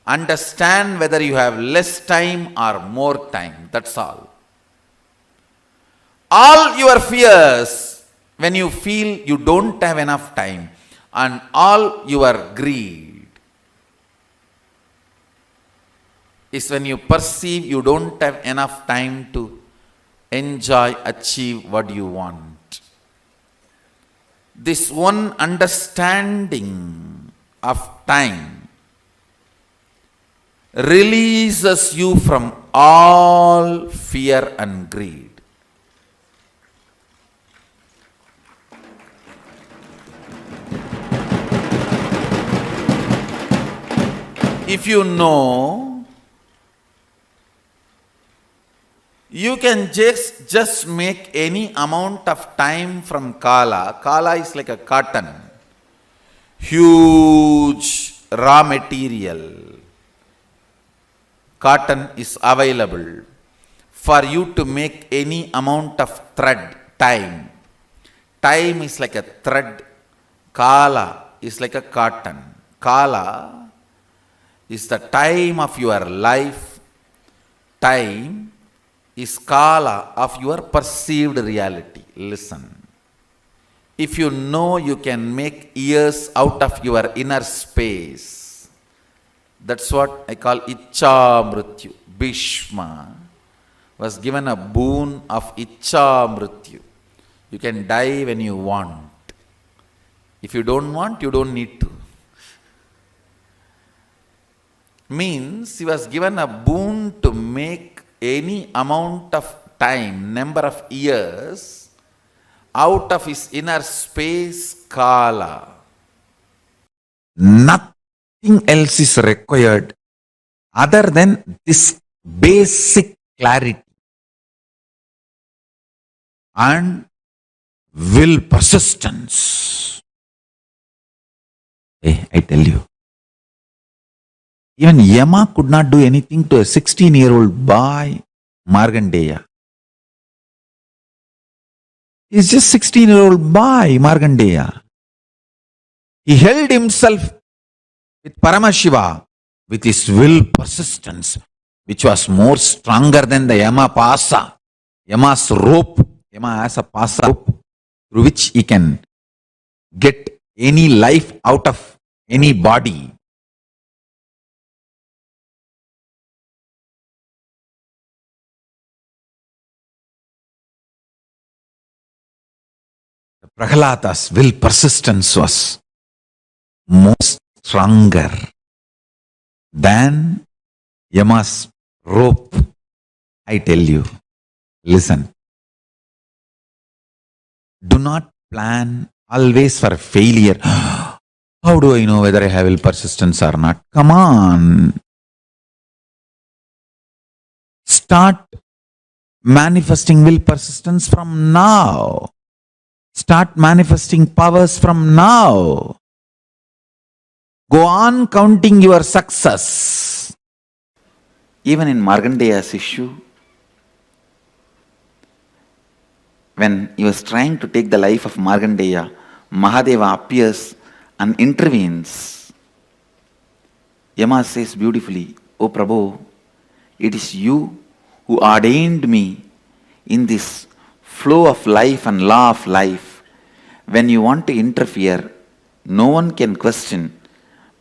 understand whether you have less time or more time. That's all. All your fears, when you feel you don't have enough time, and all your greed is when you perceive you don't have enough time to enjoy, achieve what you want. This one understanding of time releases you from all fear and greed. If you know, you can just make any amount of time from kala. Kala is like a cotton, huge raw material. Cotton is available for you to make any amount of thread, time. Time is like a thread. Kala is like a cotton. Kala is the time of your life. Time is kala of your perceived reality. Listen. If you know you can make years out of your inner space, that's what I call Iccha Mrityu. Bhishma was given a boon of Iccha Mrityu. You can die when you want. If you don't want, you don't need to. Means he was given a boon to make any amount of time, number of years, out of his inner space, kala. Nothing else is required other than this basic clarity and will persistence. I tell you, Even Yama could not do anything to a 16-year-old boy, Markandeya. He's just 16-year-old boy, Markandeya. He held himself with Paramashiva, with his will persistence, which was more stronger than the Yama Pasa, Yama's rope. Yama has a Pasa rope through which he can get any life out of any body. Prahlada's will persistence was most stronger than Yama's rope. I tell you, listen. Do not plan always for failure. How do I know whether I have will persistence or not? Come on. Start manifesting will persistence from now. Start manifesting powers from now. Go on counting your success. Even in Markandeya's issue, when he was trying to take the life of Markandeya, Mahadeva appears and intervenes. Yama says beautifully, "O Prabhu, it is you who ordained me in this flow of life and law of life. When you want to interfere, no one can question,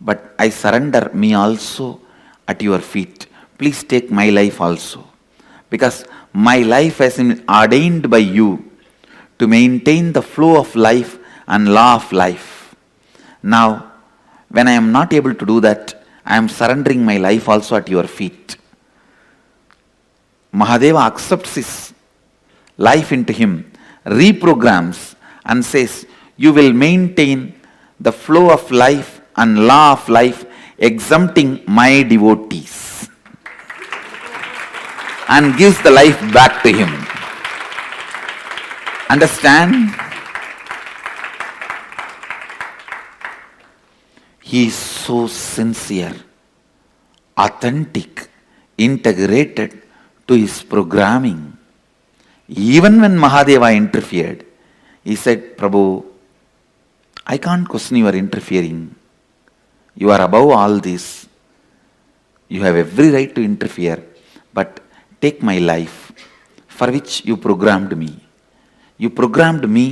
but I surrender me also at your feet. Please take my life also, because my life has been ordained by you to maintain the flow of life and law of life. Now, when I am not able to do that, I am surrendering my life also at your feet." Mahadeva accepts his life into him, reprograms and says, "You will maintain the flow of life and law of life, exempting my devotees," and gives the life back to him. Understand? He is so sincere, authentic, integrated to his programming. Even when Mahadeva interfered, he said, "Prabhu, I can't question your interfering. You are above all this. You have every right to interfere, but take my life, for which you programmed me. You programmed me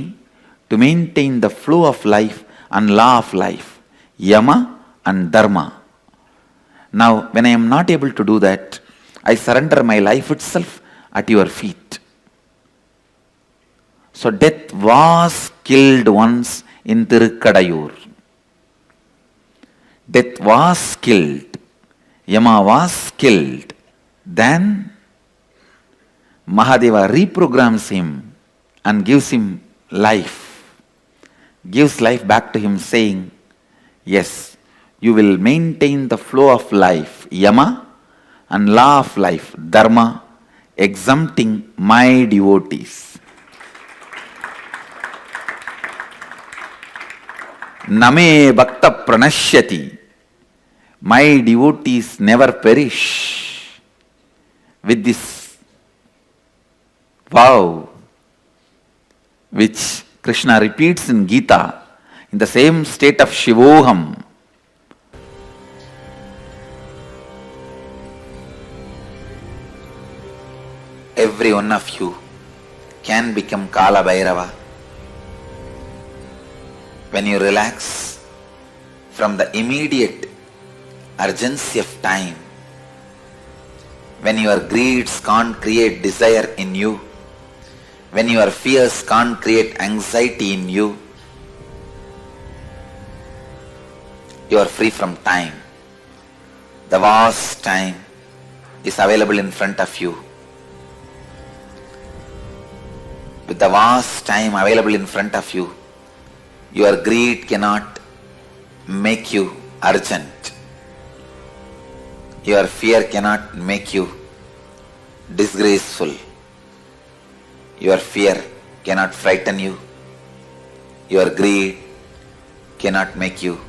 to maintain the flow of life and law of life, Yama and Dharma. Now, when I am not able to do that, I surrender my life itself at your feet." So death was killed once in Tirukadayur. Death was killed. Yama was killed. Then Mahadeva reprograms him and gives him life. Gives life back to him, saying, "Yes, you will maintain the flow of life, Yama, and law of life, Dharma, exempting my devotees." Name bhakta pranashyati. My devotees never perish. With this vow, which Krishna repeats in Gita, in the same state of Shivoham. Every one of you can become Kala Bhairava when you relax from the immediate urgency of time, when your greeds can't create desire in you, when your fears can't create anxiety in you, you are free from time. The vast time is available in front of you. With the vast time available in front of you, your greed cannot make you urgent. Your fear cannot make you disgraceful. Your fear cannot frighten you. Your greed cannot make you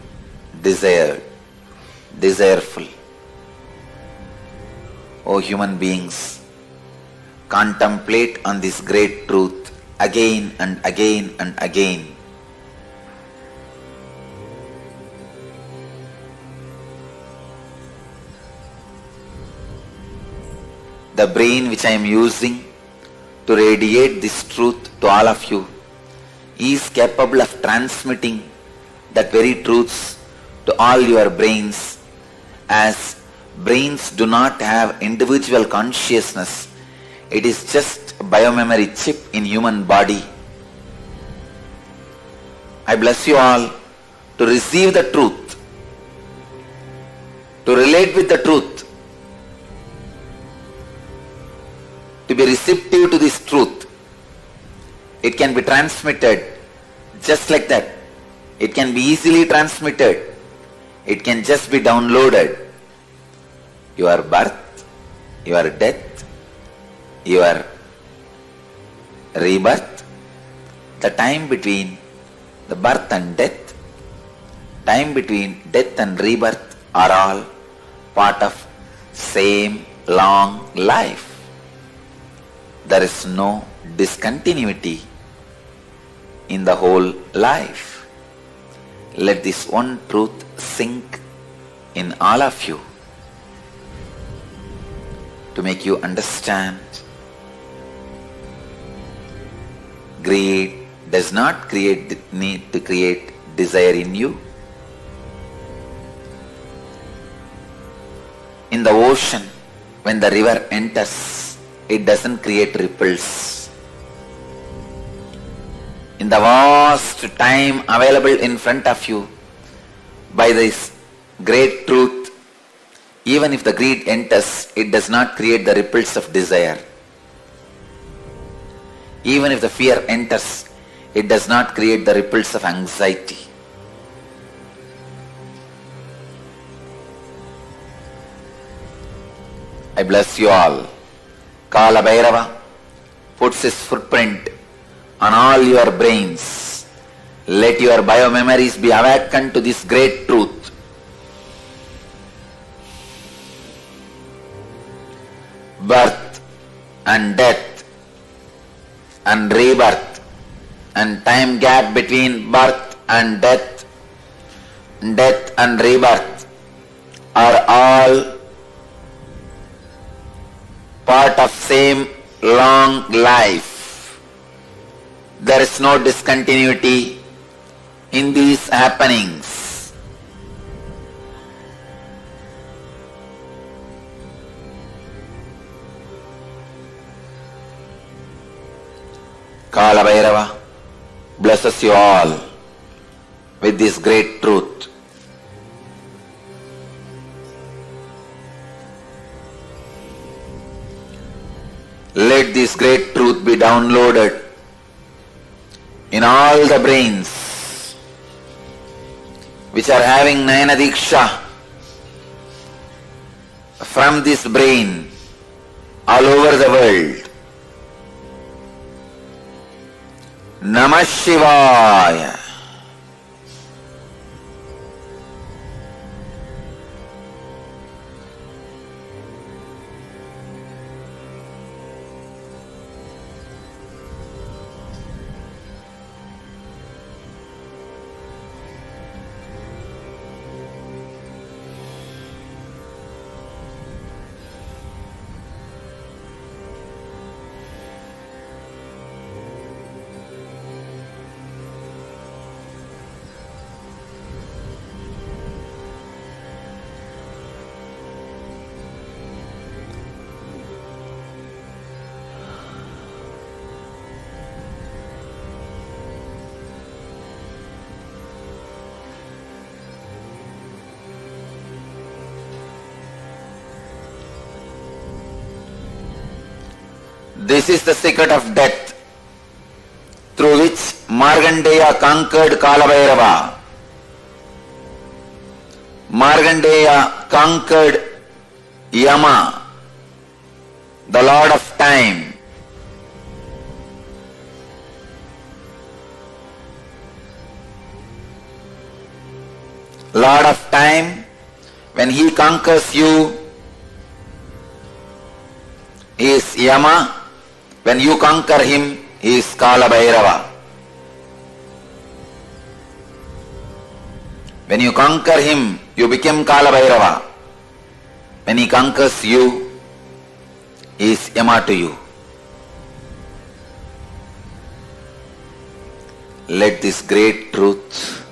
desireful. O human beings, contemplate on this great truth again and again and again. The brain which I am using to radiate this truth to all of you is capable of transmitting that very truths to all your brains, as brains do not have individual consciousness. It is just a biomemory chip in human body. I bless you all to receive the truth, to relate with the truth, to be receptive to this truth. It can be transmitted just like that. It can be easily transmitted. It can just be downloaded. Your birth, your death, your rebirth, the time between the birth and death, time between death and rebirth are all part of same long life. There is no discontinuity in the whole life. Let this one truth sink in all of you to make you understand. Greed does not create the need to create desire in you. In the ocean, when the river enters, it doesn't create ripples. In the vast time available in front of you, by this great truth, even if the greed enters, it does not create the ripples of desire. Even if the fear enters, it does not create the ripples of anxiety. I bless you all. Kala Bhairava puts his footprint on all your brains. Let your biomemories be awakened to this great truth. Birth and death and rebirth and time gap between birth and death and rebirth are all part of same long life. There is no discontinuity in these happenings. Kala Bhairava blesses you all with this great truth. Let this great truth be downloaded in all the brains which are having Nayana Diksha. From this brain all over the world. Namah Shivaya. This is the secret of death, through which Markandeya conquered Kala Bhairava. Markandeya conquered Yama, the Lord of Time. Lord of Time, when he conquers you, Yama, when you conquer him, he is Kala Bhairava. When you conquer him, you become Kala Bhairava. When he conquers you, he is Yama to you. Let this great truth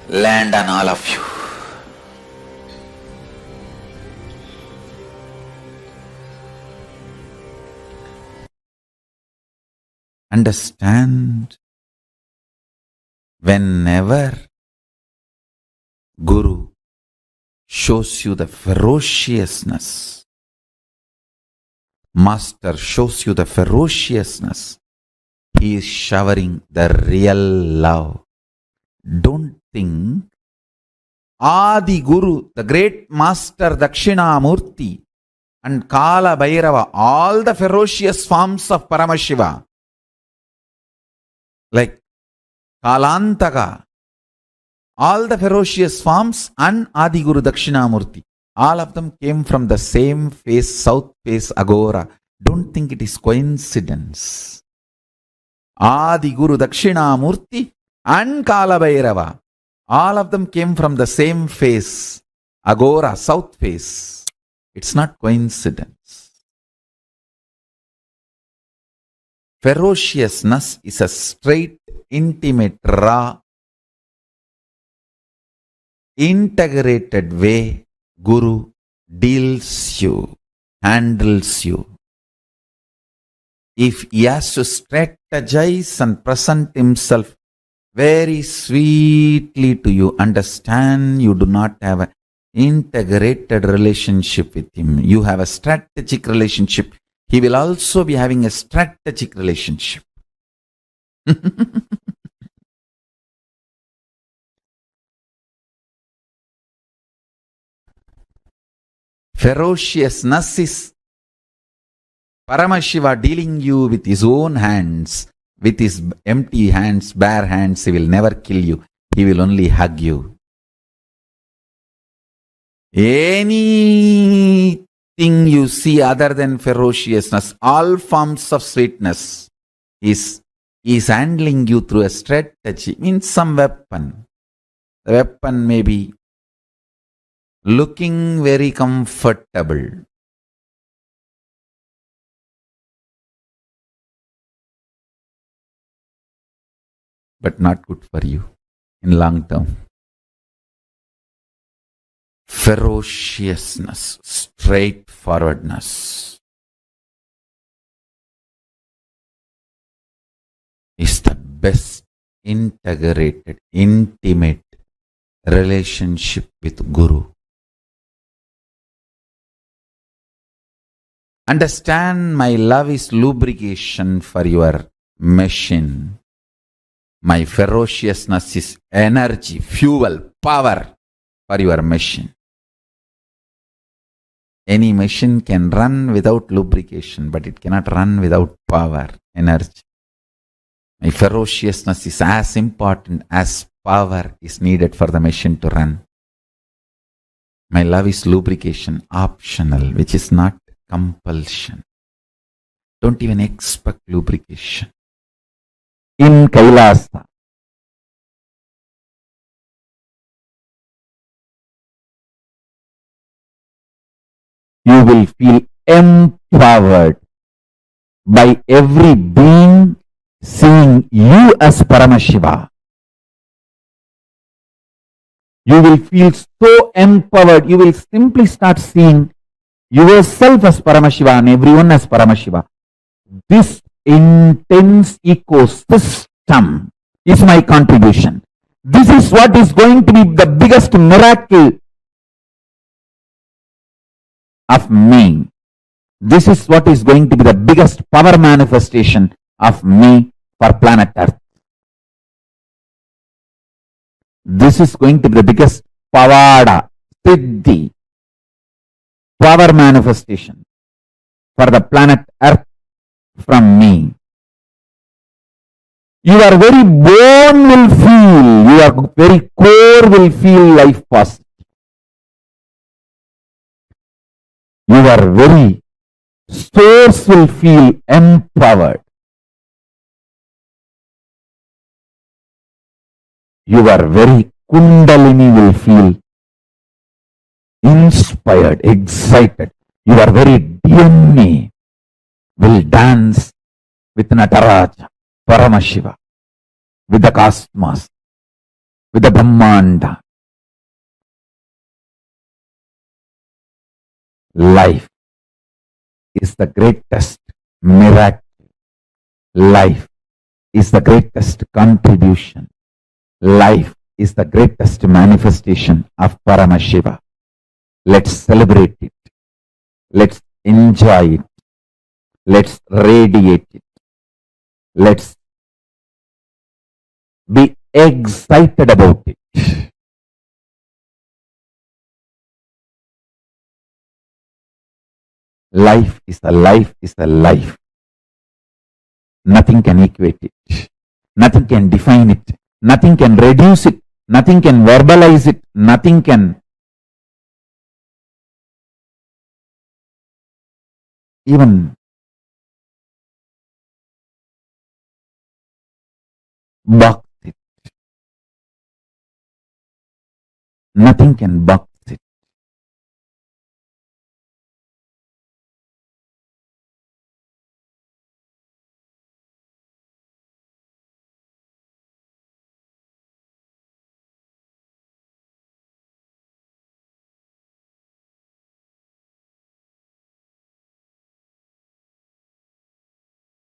land on all of you. Understand, whenever Guru shows you the ferociousness, Master shows you the ferociousness, he is showering the real love. Don't think Adi Guru, the great Master Dakshinamurti and Kala Bhairava, all the ferocious forms of Paramashiva, like Kalantaka, all the ferocious forms, and Adi Guru Dakshinamurti, all of them came from the same face, south face Agora. Don't think it is coincidence. Adi Guru Dakshinamurti and Kala Bhairava, all of them came from the same face, Agora, south face. It's not coincidence. Ferociousness is a straight, intimate, raw, integrated way Guru deals you, handles you. If he has to strategize and present himself very sweetly to you, understand you do not have an integrated relationship with him. You have a strategic relationship. He will also be having a strategic relationship. Ferociousness is Paramashiva dealing you with his own hands, with his empty hands, bare hands. He will never kill you. He will only hug you. Anything you see other than ferociousness, all forms of sweetness, is handling you through a strategy, means some weapon. The weapon may be looking very comfortable, but not good for you in long term. Ferociousness, straightforwardness is the best integrated, intimate relationship with Guru. Understand, my love is lubrication for your machine. My ferociousness is energy, fuel, power for your machine. Any machine can run without lubrication, but it cannot run without power, energy. My ferociousness is as important as power is needed for the machine to run. My love is lubrication, optional, which is not compulsion. Don't even expect lubrication. In KAILASA, you will feel empowered by every being seeing you as Paramashiva. You will feel so empowered, you will simply start seeing yourself as Paramashiva and everyone as Paramashiva. This intense ecosystem is my contribution. This is what is going to be the biggest miracle of me. This is what is going to be the biggest power manifestation of me for planet Earth. This is going to be the biggest pavada, siddhi, power manifestation for the planet Earth from me. Your very bone will feel, your very core will feel life positive. Your very source will feel empowered. Your very kundalini will feel inspired, excited. Your very DNA will dance with Nataraja, Paramashiva, with the cosmos, with the Brahmanda. Life is the greatest miracle. Life is the greatest contribution. Life is the greatest manifestation of Paramashiva. Let's celebrate it. Let's enjoy it. Let's radiate it. Let's be excited about it. Life is a life is a life. Nothing can equate it. Nothing can define it. Nothing can reduce it. Nothing can verbalize it. Nothing can even box it. Nothing can box it.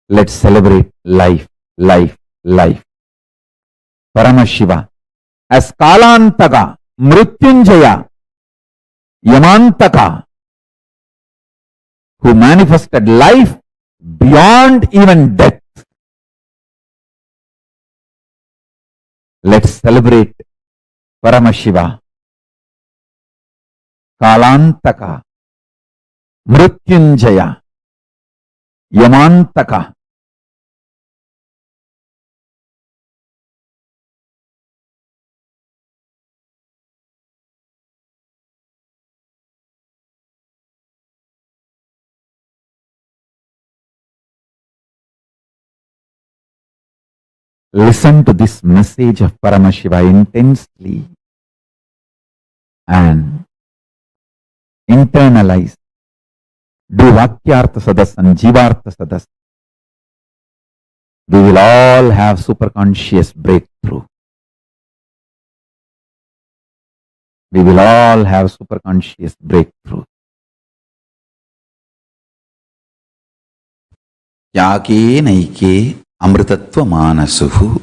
Let's celebrate life, life, life. Paramashiva as Kalantaka, Mrityunjaya, Yamantaka, who manifested life beyond even death. Let's celebrate Paramashiva, Kalantaka, Mrityunjaya, Yamantaka. Listen to this message of Paramashiva intensely and internalize. Do Vakyartha Sadas and Jivartha Sadas. We will all have superconscious breakthrough. We will all have superconscious breakthrough. Yake naike amritatva manasuhu.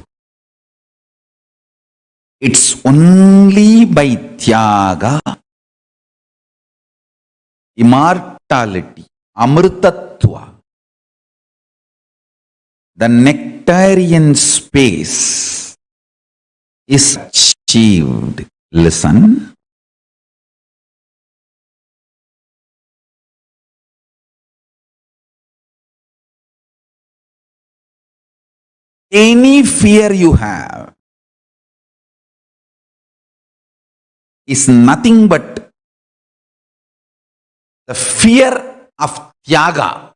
It's only by tyaga, immortality, amritatva, the nectarian space is achieved. Listen. Any fear you have is nothing but the fear of tyaga.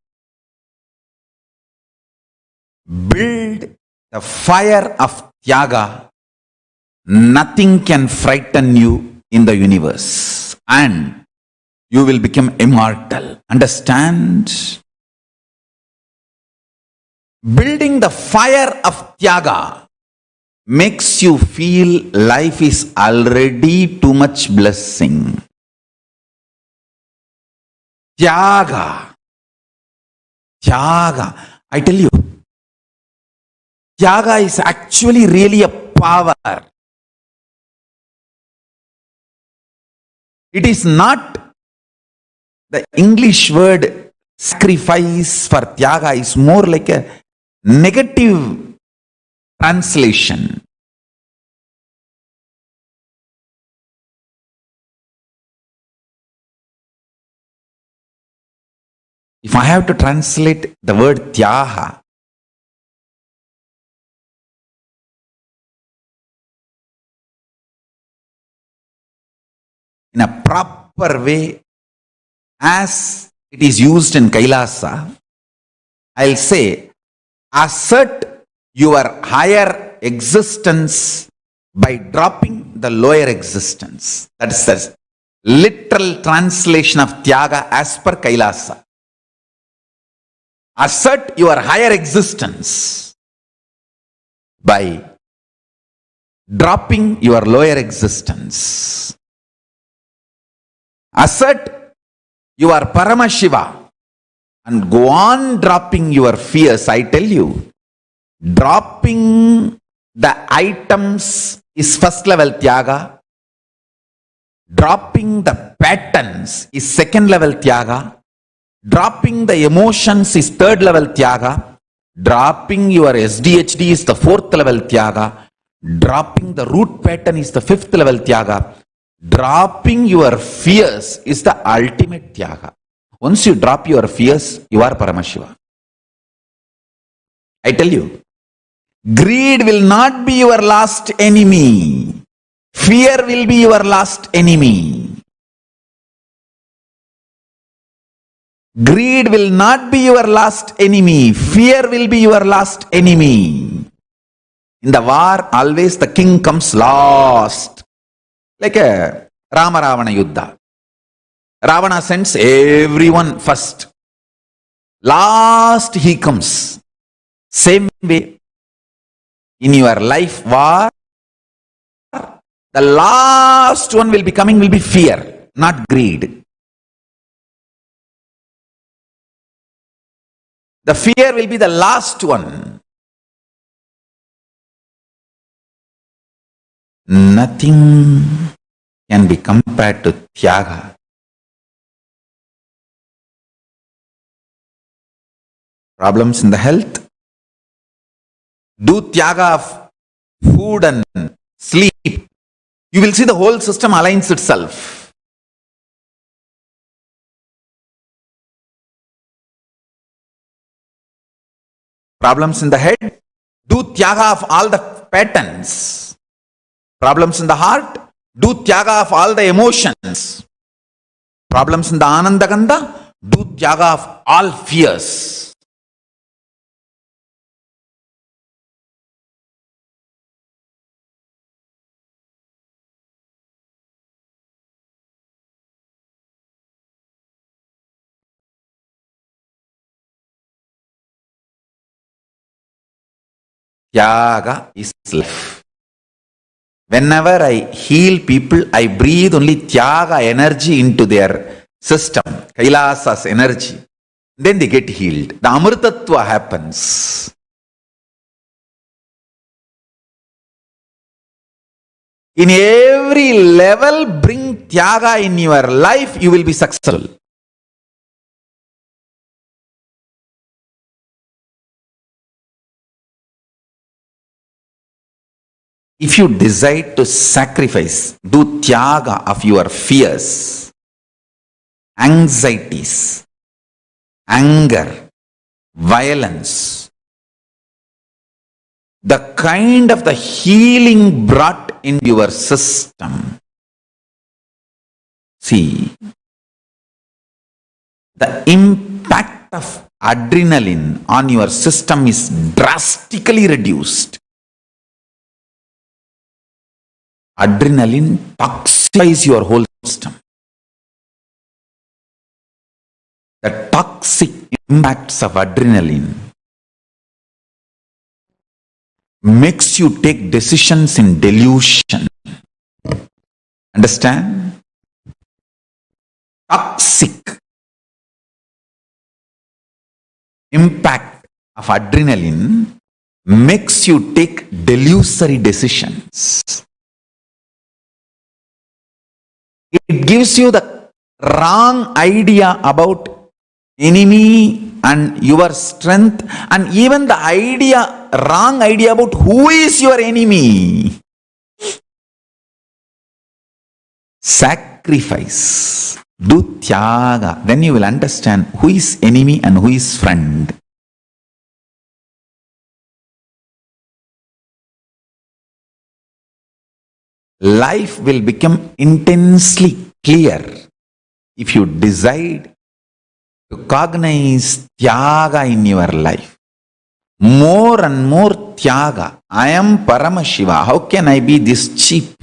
Build the fire of tyaga. Nothing can frighten you in the universe, and you will become immortal. Understand? Building the fire of tyaga makes you feel life is already too much blessing. Tyaga. Tyaga. I tell you, tyaga is actually really a power. It is not the English word sacrifice for tyaga is more like a negative translation. If I have to translate the word tyaga, in a proper way as it is used in Kailasa, I'll say, assert your higher existence by dropping the lower existence. That's the literal translation of Tyaga as per Kailasa. Assert your higher existence by dropping your lower existence. Assert your Paramashiva and go on dropping your fears. I tell you, dropping the items is first level Tyaga. Dropping the patterns is second level Tyaga. Dropping the emotions is third level Tyaga. Dropping your SDHD is the fourth level Tyaga. Dropping the root pattern is the fifth level Tyaga. Dropping your fears is the ultimate Tyaga. Once you drop your fears, you are Paramashiva. I tell you, greed will not be your last enemy. Fear will be your last enemy. Greed will not be your last enemy. Fear will be your last enemy. In the war, always the king comes last. Like a Rama-Ravana Yuddha. Ravana sends everyone first. Last he comes. Same way, in your life war, the last one will be fear, not greed. The fear will be the last one. Nothing can be compared to Tyaga. Problems in the health? Do Tyaga of food and sleep. You will see the whole system aligns itself. Problems in the head? Do Tyaga of all the patterns. Problems in the heart? Do Tyaga of all the emotions. Problems in the Anandagandha? Do Tyaga of all fears. Tyaga is life. Whenever I heal people, I breathe only Tyaga energy into their system, Kailasa's energy. Then they get healed. The Amritattva happens. In every level, bring Tyaga in your life, you will be successful. If you decide to sacrifice, do Tyaga of your fears, anxieties, anger, violence, the kind of the healing brought in your system. See, the impact of adrenaline on your system is drastically reduced. Adrenaline toxifies your whole system. The toxic impacts of adrenaline makes you take decisions in delusion. Understand? Toxic impact of adrenaline makes you take delusory decisions. It gives you the wrong idea about enemy and your strength, and even the wrong idea about who is your enemy. Sacrifice. Do Tyaga. Then you will understand who is enemy and who is friend. Life will become intensely clear if you decide to cognize Tyaga in your life. More and more Tyaga. I am Paramashiva. How can I be this cheap?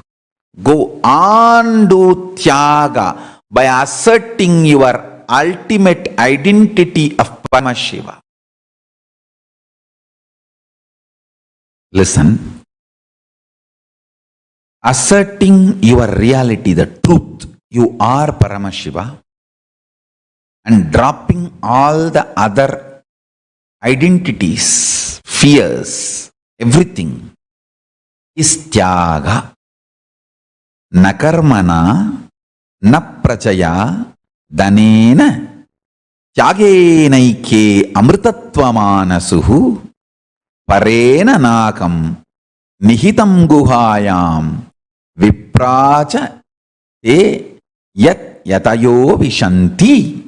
Go on, do Tyaga by asserting your ultimate identity of Paramashiva. Listen. Asserting your reality, the truth, you are Paramashiva, and dropping all the other identities, fears, everything is Tyaga. Na karmana, na prajaya, danena, tyagenaike amritatvamānasuhu, parena nakam, nihitam guhayam, vipracha te yat yatayo vishanti.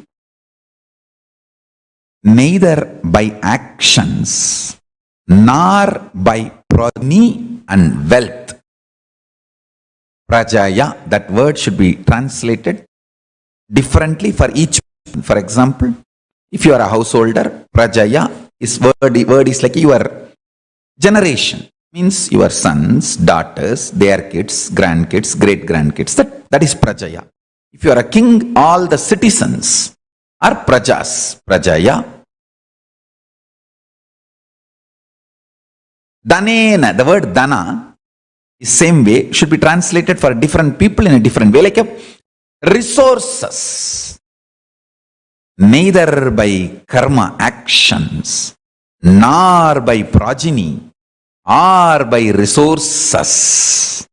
Neither by actions nor by progeny and wealth. Prajaya, that word should be translated differently for each person. For example, if you are a householder, Prajaya is word is like your generation. Means your sons, daughters, their kids, grandkids, great-grandkids. That is Prajaya. If you are a king, all the citizens are Prajas. Prajaya. Danena, the word Dana, is same way, should be translated for different people in a different way, like a resources. Neither by karma actions, nor by progeny, or by resources.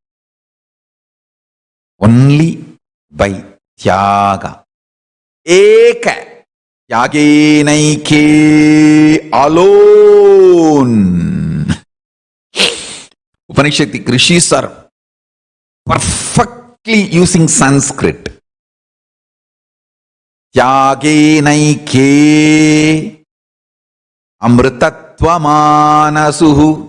Only by Tyaga. Eka. Tyagenaike alone. Upanishadic rishis are perfectly using Sanskrit. Tyagenaike amritatvamānasuhu.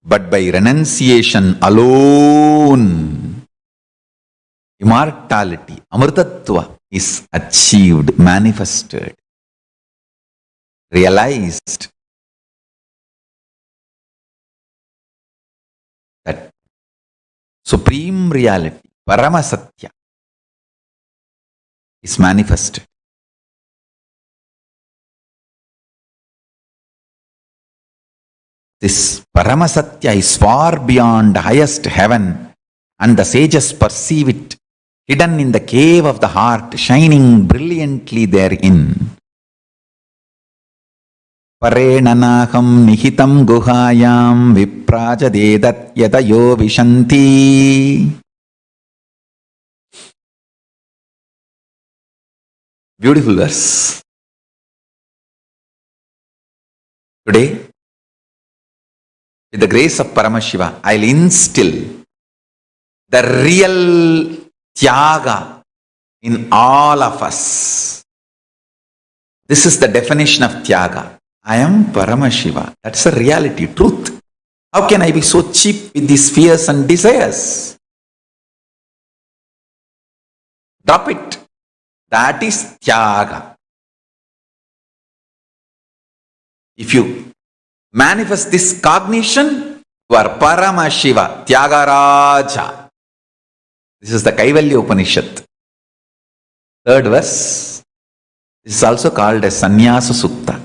But by renunciation alone, immortality, amrtatva, is achieved, manifested, realized. That supreme reality, Paramasatya, is manifested. This Paramasatya is far beyond highest heaven, and the sages perceive it hidden in the cave of the heart, shining brilliantly therein. Parenanaham nihitam guhayam viprajadedat yatayo vishanti. Beautiful verse. Today, with the grace of Paramashiva, I'll instill the real Tyaga in all of us. This is the definition of Tyaga. I am Paramashiva. That's a reality, truth. How can I be so cheap with these fears and desires? Drop it. That is Tyaga. If you manifest this cognition, you are Paramashiva, Tyagaraja. This is the Kaivalya Upanishad. Third verse. This is also called as Sannyasa Sutta.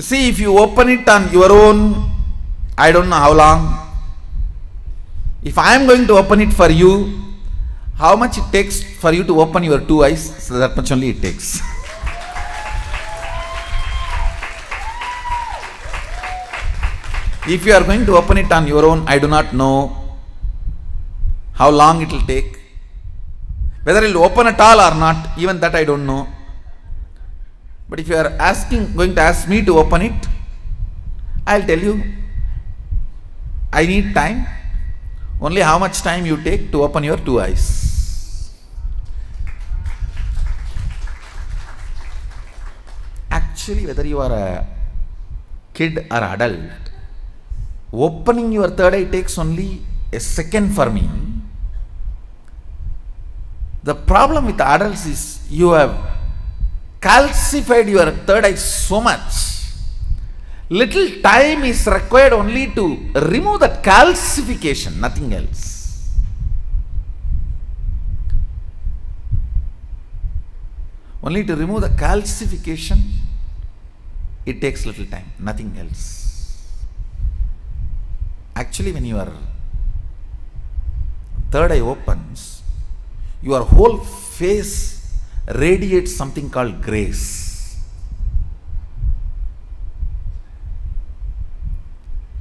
See, if you open it on your own, I don't know how long. If I am going to open it for you, how much it takes for you to open your two eyes? So that much only it takes. If you are going to open it on your own, I do not know how long it will take. Whether it will open at all or not, even that I don't know. But if you are going to ask me to open it, I'll tell you, I need time. Only how much time you take to open your two eyes. Actually, whether you are a kid or adult, opening your third eye takes only a second for me. The problem with adults is you have calcified your third eye so much. Little time is required only to remove that calcification, nothing else. Only to remove the calcification, it takes little time, nothing else. Actually, when your third eye opens, your whole face radiates something called grace.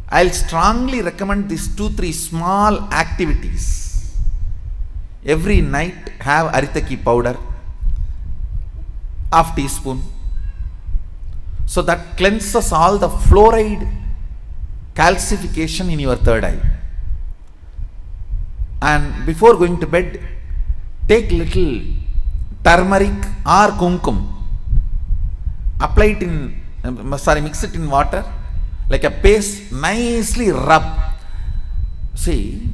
I'll strongly recommend these 2-3 small activities. Every night have aritaki powder, half teaspoon, so that cleanses all the fluoride calcification in your third eye. And before going to bed, take little turmeric or kumkum, apply it in, mix it in water like a paste, nicely rub. See,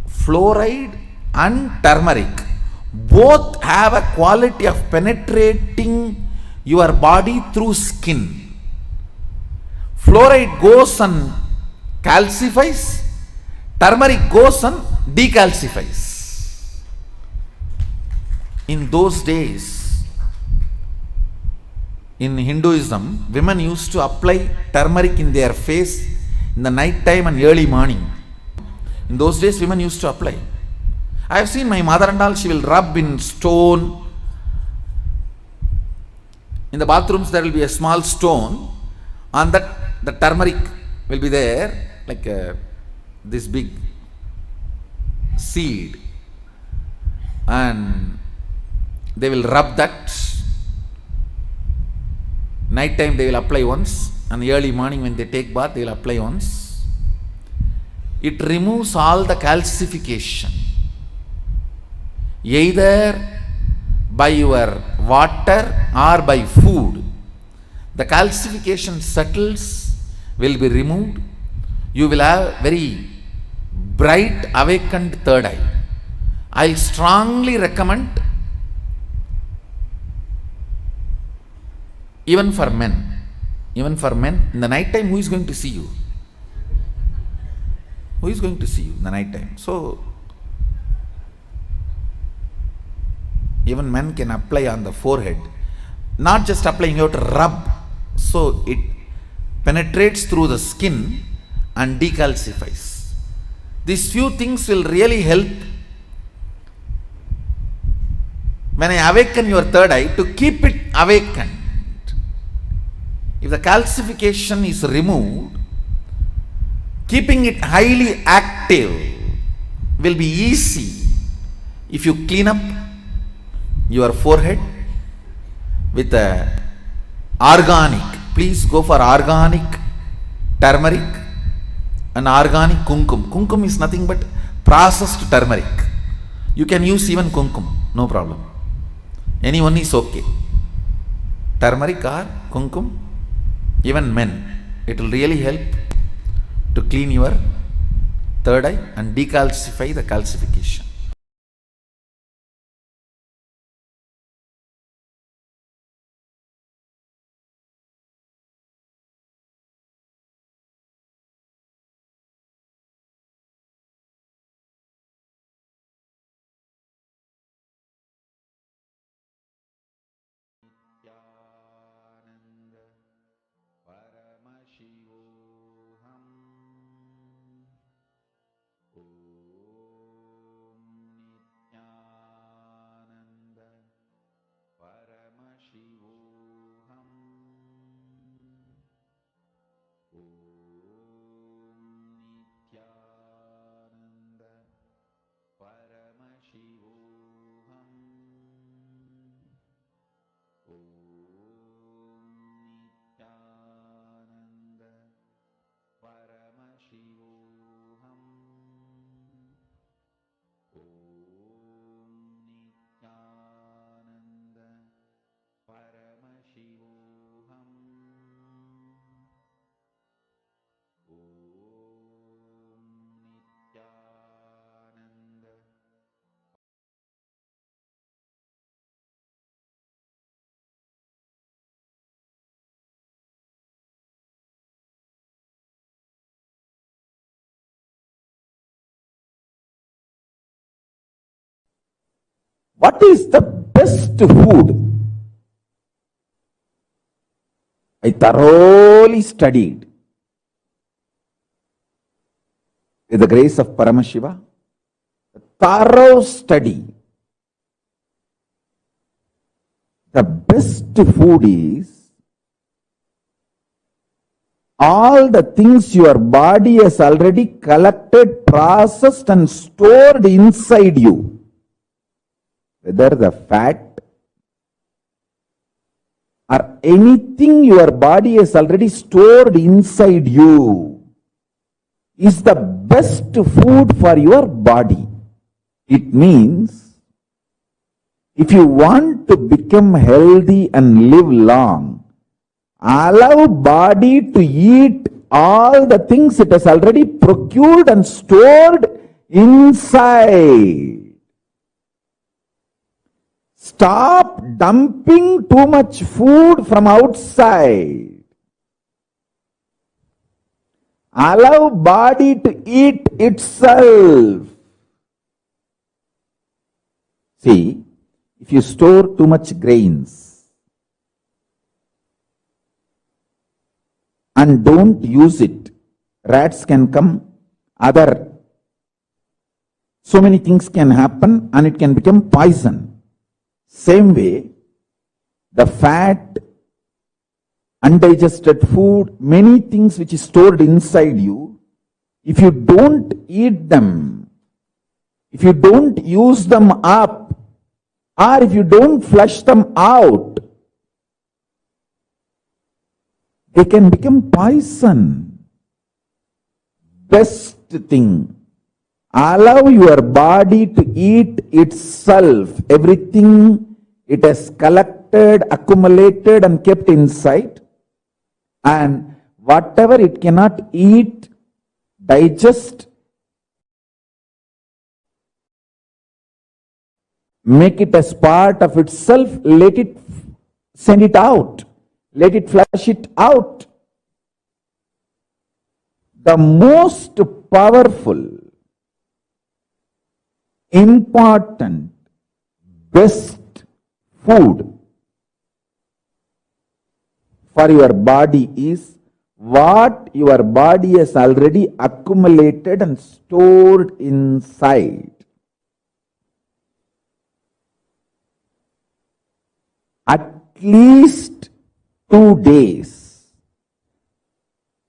fluoride and turmeric both have a quality of penetrating your body through skin. Fluoride goes and calcifies, turmeric goes and decalcifies. In those days, in Hinduism, women used to apply turmeric in their face in the night time and early morning. In those days, women used to apply. I have seen my mother and all, she will rub in stone. In the bathrooms, there will be a small stone. On that, the turmeric will be there, like this big seed. And they will rub that. Night time they will apply once, and early morning when they take bath they will apply once. It removes all the calcification, either by your water or by food. The calcification settles, will be removed. You will have very bright awakened third eye. I strongly recommend, even for men, in the night time, who is going to see you? Who is going to see you in the night time? So, even men can apply on the forehead. Not just applying, you have to rub. So, it penetrates through the skin and decalcifies. These few things will really help when I awaken your third eye to keep it awakened. If the calcification is removed, keeping it highly active will be easy if you clean up your forehead with a organic. Please go for organic turmeric and organic kumkum. Kumkum is nothing but processed turmeric. You can use even kumkum, no problem. Anyone is okay. Turmeric or kumkum, even men, it will really help to clean your third eye and decalcify the calcification. Nityananda Paramashivoham. Om What is the best food? I thoroughly studied with the grace of Paramashiva, a thorough study. The best food is all the things your body has already collected, processed and stored inside you. Whether the fat or anything your body has already stored inside you is the best food for your body. It means if you want to become healthy and live long, allow body to eat all the things it has already procured and stored inside. Stop dumping too much food from outside. Allow body to eat itself. See, if you store too much grains and don't use it, rats can come, so many things can happen and it can become poison. Same way, the fat, undigested food, many things which is stored inside you, if you don't eat them, if you don't use them up, or if you don't flush them out, they can become poison. Best thing, allow your body to eat itself, everything it has collected, accumulated and kept inside, and whatever it cannot eat, digest, make it as part of itself, let it send it out, let it flush it out. The most powerful, important, best food for your body is what your body has already accumulated and stored inside. At least 2 days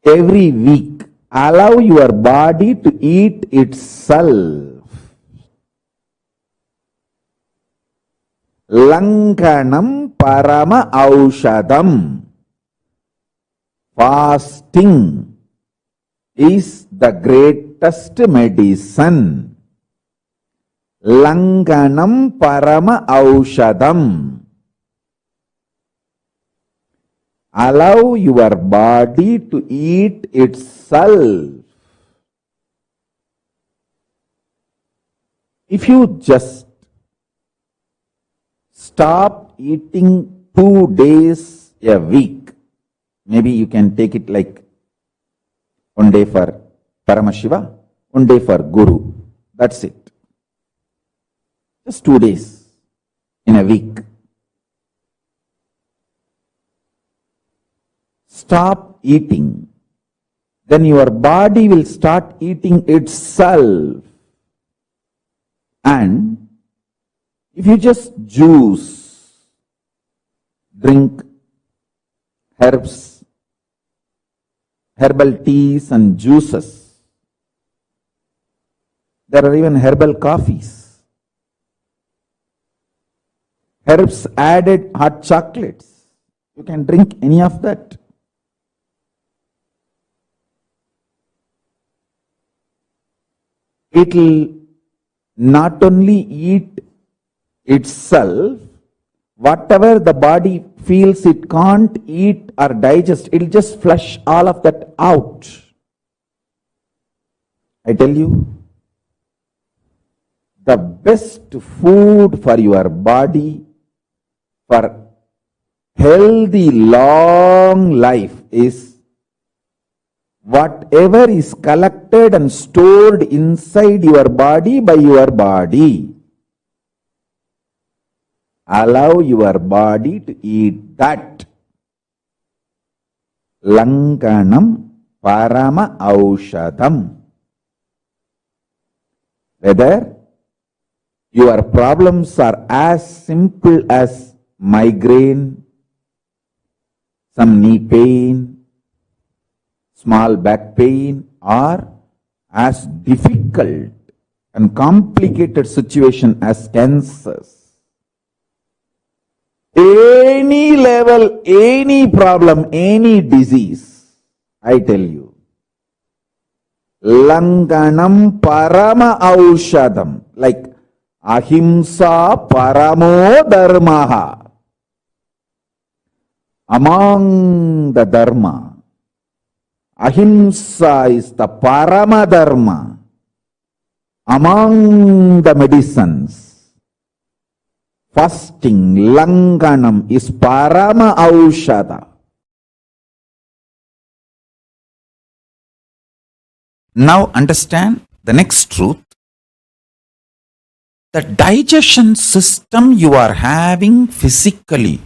every week, allow your body to eat itself. Lankanam parama aushadam. Fasting is the greatest medicine. Lankanam parama aushadam. Allow your body to eat itself. If you just stop eating 2 days a week, maybe you can take it like 1 day for Paramashiva, 1 day for Guru. That's it. Just 2 days in a week. Stop eating. Then your body will start eating itself. And if you just juice, drink herbs, herbal teas and juices, there are even herbal coffees, herbs added hot chocolates, you can drink any of that. It will not only eat itself, whatever the body feels it can't eat or digest, it will just flush all of that out. I tell you, the best food for your body, for healthy long life is whatever is collected and stored inside your body by your body. Allow your body to eat that. Lankanam parama aushadam. Whether your problems are as simple as migraine, some knee pain, small back pain, or as difficult and complicated situation as cancers. Any level, any problem, any disease, I tell you, Langanam parama aushadam, like ahimsa paramo dharmaha. Among the dharma, ahimsa is the parama dharma. Among the medicines, fasting, langanam is parama aushada. Now understand the next truth. The digestion system you are having physically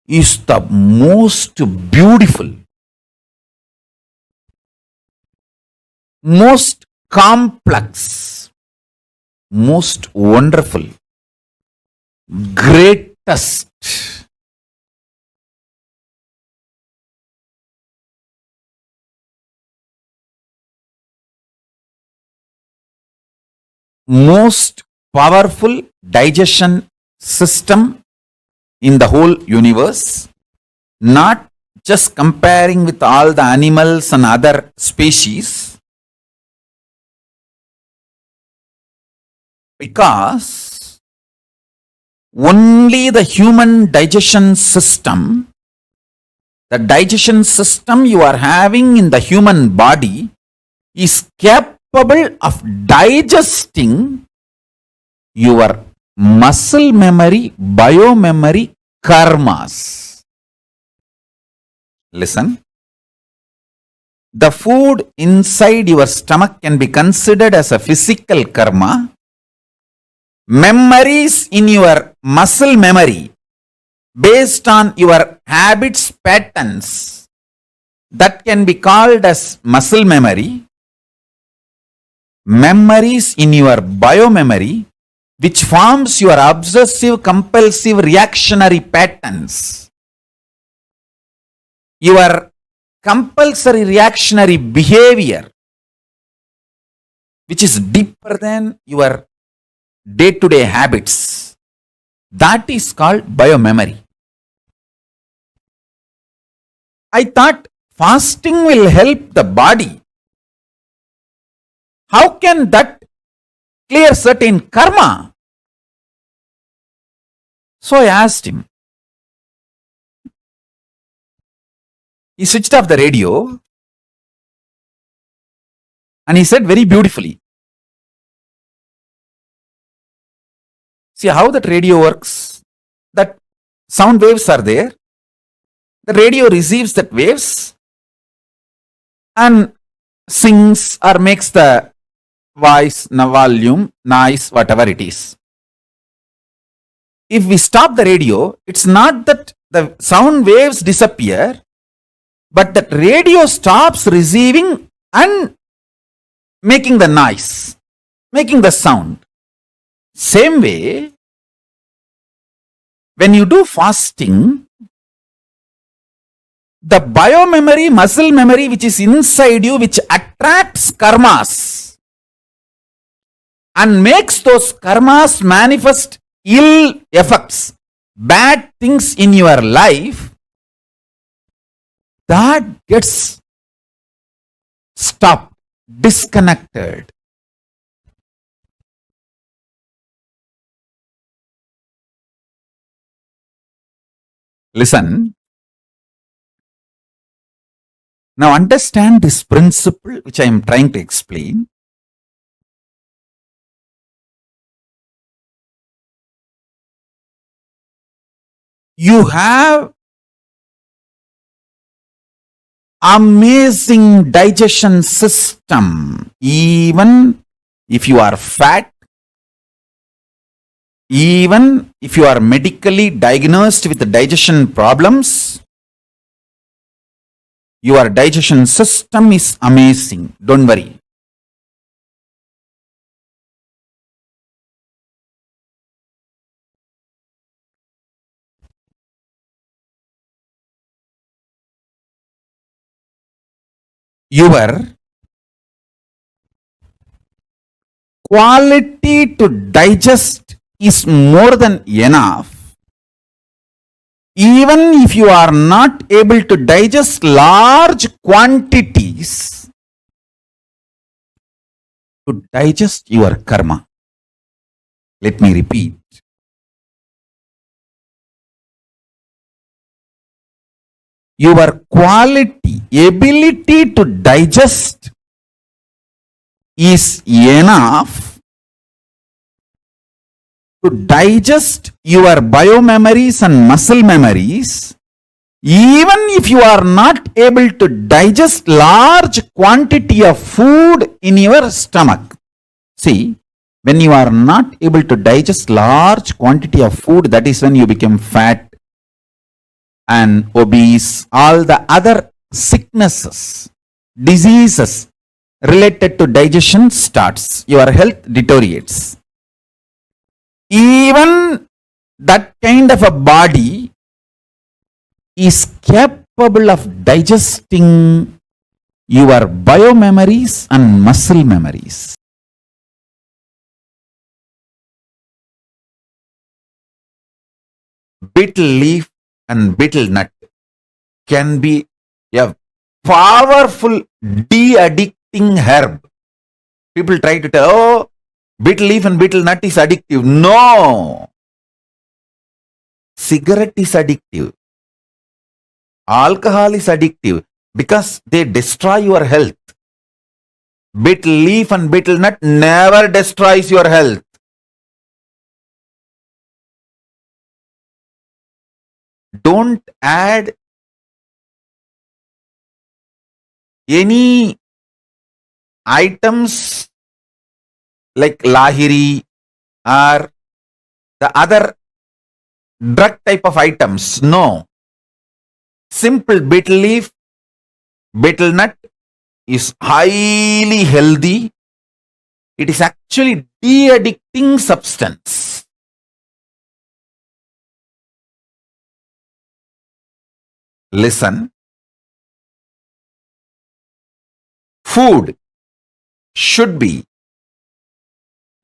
is the most beautiful, most complex, most wonderful, greatest, most powerful digestion system in the whole universe, not just comparing with all the animals and other species, because only the human digestion system, the digestion system you are having in the human body is capable of digesting your muscle memory, biomemory, karmas. Listen. The food inside your stomach can be considered as a physical karma. Memories in your muscle memory based on your habits, patterns, that can be called as muscle memory. Memories in your biomemory, which forms your obsessive compulsive reactionary patterns. Your compulsory reactionary behavior, which is deeper than your day-to-day habits, that is called biomemory. I thought fasting will help the body. How can that clear certain karma? So I asked him. He switched off the radio and he said very beautifully, see how that radio works? That sound waves are there. The radio receives that waves and sings or makes the voice, volume, noise, whatever it is. If we stop the radio, it's not that the sound waves disappear, but that radio stops receiving and making the noise, making the sound. Same way, when you do fasting, the biomemory, muscle memory which is inside you, which attracts karmas and makes those karmas manifest ill effects, bad things in your life, that gets stopped, disconnected. Listen. Now understand this principle which I am trying to explain. You have amazing digestion system. Even if you are fat, Even if you are medically diagnosed with digestion problems, your digestion system is amazing. Don't worry. Your quality to digest is more than enough. Even if you are not able to digest large quantities, to digest your karma. Let me repeat. Your quality, ability to digest is enough to digest your biomemories and muscle memories. Even if you are not able to digest large quantity of food in your stomach. See, when you are not able to digest large quantity of food, that is when you become fat and obese, all the other sicknesses, diseases related to digestion starts. Your health deteriorates. Even that kind of a body is capable of digesting your biomemories and muscle memories. Betel leaf and betel nut can be a powerful de-addicting herb. People try to tell, oh, betel leaf and betel nut is addictive. No. Cigarette is addictive. Alcohol is addictive because they destroy your health. Betel leaf and betel nut never destroys your health. Don't add any items like lahiri or the other drug type of items. No. Simple betel leaf, betel nut is highly healthy. It is actually de-addicting substance. Listen. Food should be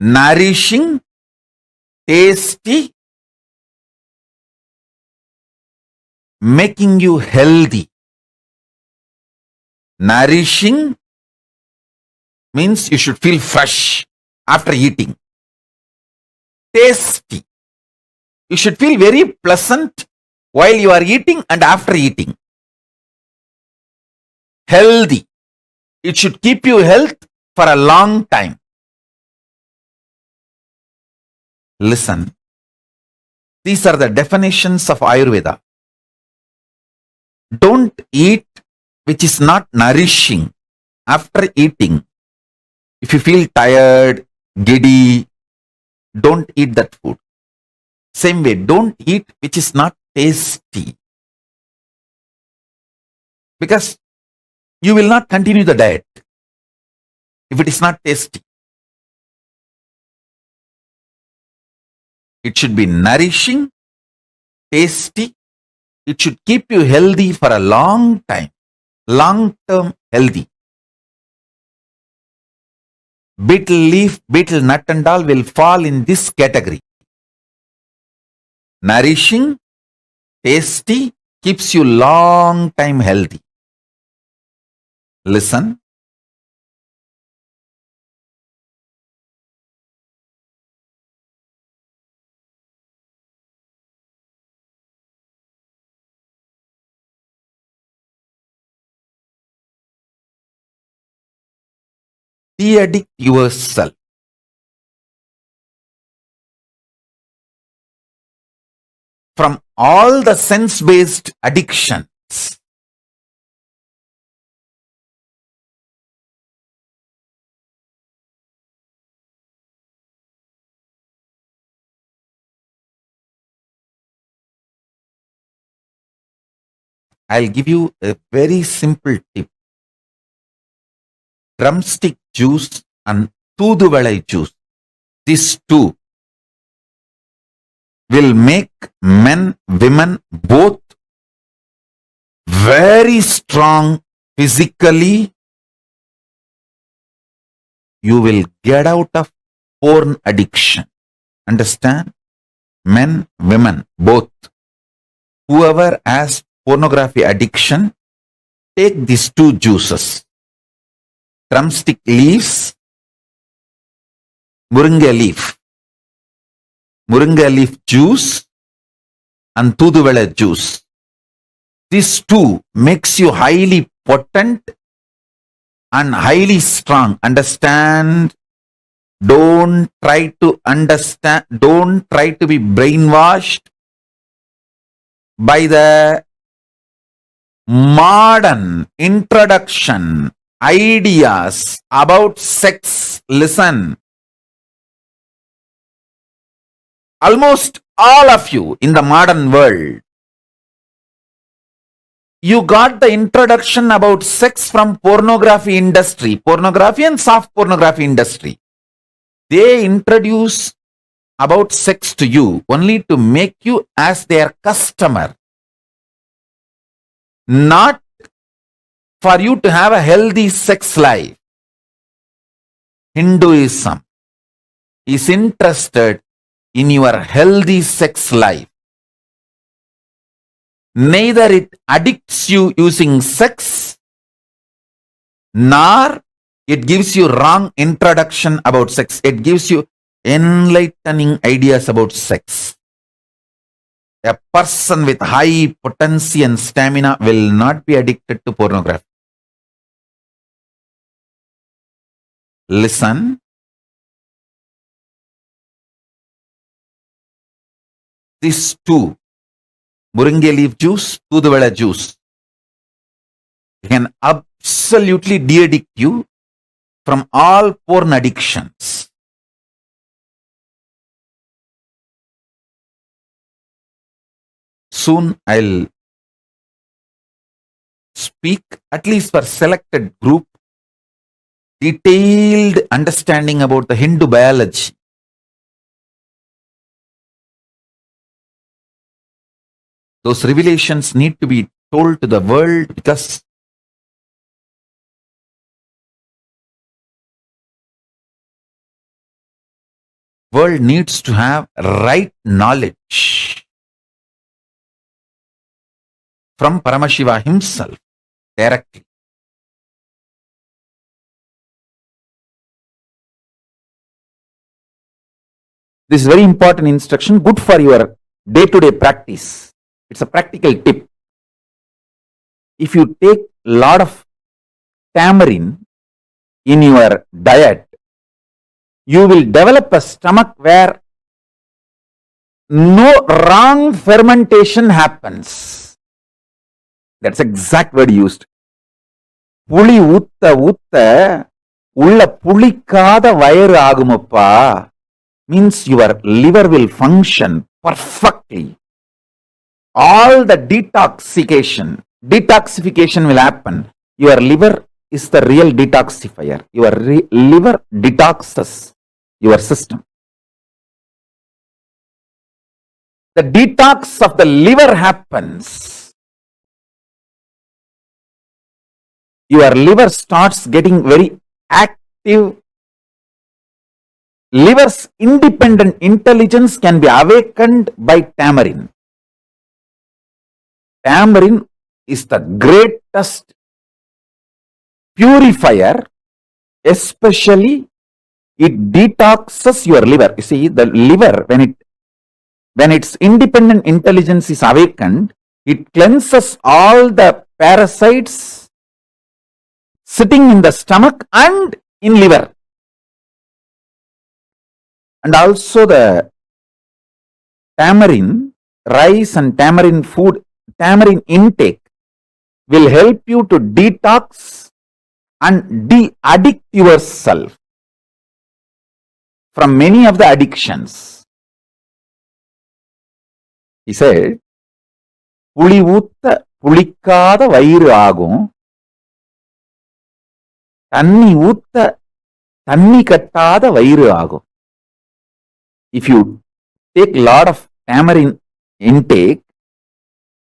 nourishing, tasty, making you healthy. Nourishing means you should feel fresh after eating. Tasty. You should feel very pleasant while you are eating and after eating. Healthy. It should keep you health for a long time. Listen. These are the definitions of Ayurveda. Don't eat which is not nourishing after eating. If you feel tired, giddy, don't eat that food. Same way, don't eat which is not tasty. Because you will not continue the diet if it is not tasty. It should be nourishing, tasty. It should keep you healthy for a long time. Long-term healthy. Betel leaf, betel nut and all will fall in this category. Nourishing, tasty, keeps you long time healthy. Listen. De-addict yourself. From all the sense-based addictions. I'll give you a very simple tip. Drumstick juice and Tuduvalai juice. These two will make men, women both very strong physically. You will get out of porn addiction. Understand? Men, women, both. Whoever has pornography addiction, take these two juices. Drumstick leaves, Moringa leaf juice and Tuduvela juice. These two makes you highly potent and highly strong. Understand? Don't try to understand. Don't try to be brainwashed by the modern introduction ideas about sex. Listen. Almost all of you in the modern world, you got the introduction about sex from pornography industry, pornography and soft pornography industry. They introduce about sex to you only to make you as their customer, not for you to have a healthy sex life. Hinduism is interested in your healthy sex life. Neither it addicts you using sex, nor it gives you wrong introduction about sex. It gives you enlightening ideas about sex. A person with high potency and stamina will not be addicted to pornography. Listen. These two, Moringa leaf juice, Tuduvela juice, can absolutely de-addict you from all porn addictions. Soon I'll speak, at least for selected group, detailed understanding about the Hindu biology. Those revelations need to be told to the world because world needs to have right knowledge from Paramashiva himself directly. This is very important instruction, good for your day-to-day practice. It's a practical tip. If you take a lot of tamarind in your diet, you will develop a stomach where no wrong fermentation happens. That's the exact word used. Puli utta ulla pulikada vairu agumappa means your liver will function perfectly. All the detoxification will happen. Your liver is the real detoxifier. Your liver detoxes your system. The detox of the liver happens. Your liver starts getting very active. Liver's independent intelligence can be awakened by tamarind. Tamarind is the greatest purifier, especially it detoxes your liver. You see, the liver, when its independent intelligence is awakened, it cleanses all the parasites sitting in the stomach and in liver. And also the tamarind, rice and tamarind food, tamarind intake will help you to detox and de-addict yourself from many of the addictions. He said, Puli utta புளிக்காத வயிறு ஆகும். தண்ணி ஊத்த தண்ணி கட்டாத வயிறு ஆகும். If you take lot of tamarind intake,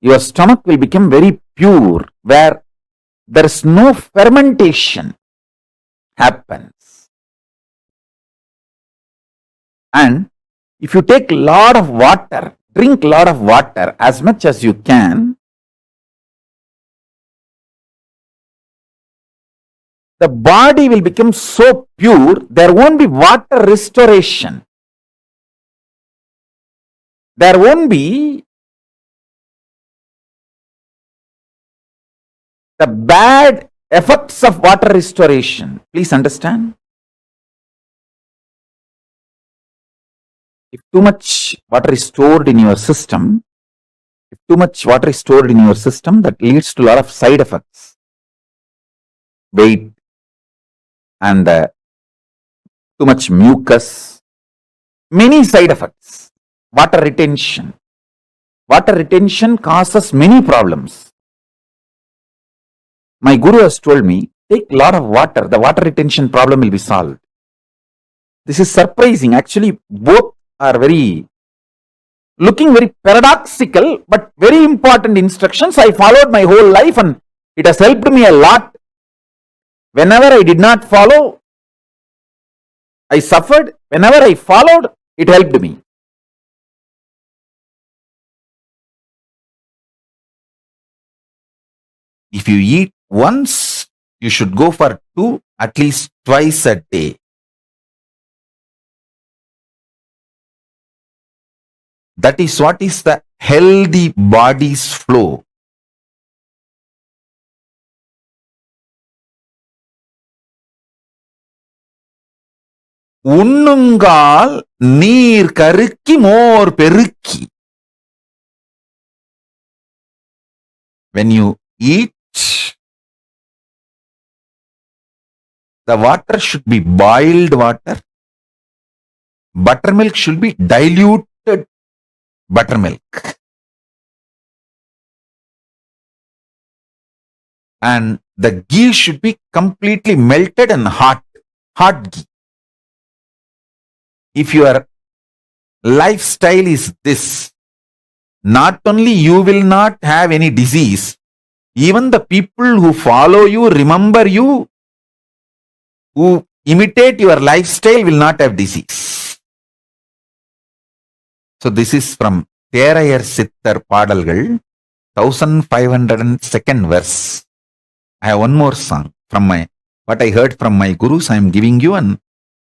your stomach will become very pure, where there is no fermentation happens. And if you take lot of water, drink lot of water as much as you can, the body will become so pure, there won't be water restoration. There won't be the bad effects of water restoration. Please understand. If too much water is stored in your system, that leads to a lot of side effects. Weight and too much mucus, many side effects. Water retention causes many problems. My guru has told me, take a lot of water, the water retention problem will be solved. This is surprising. Actually, both are looking very paradoxical, but very important instructions. I followed my whole life and it has helped me a lot. Whenever I did not follow, I suffered. Whenever I followed, it helped me. If you eat once, you should go for 2, at least twice a day. That is what is the healthy body's flow. உண்ணுங்கால் நீர் கருக்கி மோர் பெருக்கி. When you eat, the water should be boiled water. Buttermilk should be diluted buttermilk. And the ghee should be completely melted and hot ghee. If your lifestyle is this, not only you will not have any disease, even the people who follow you, remember you, who imitate your lifestyle will not have disease. So this is from Therayar Sittar Padalgal, 1502nd verse. I have one more song from what I heard from my gurus. I am giving you, and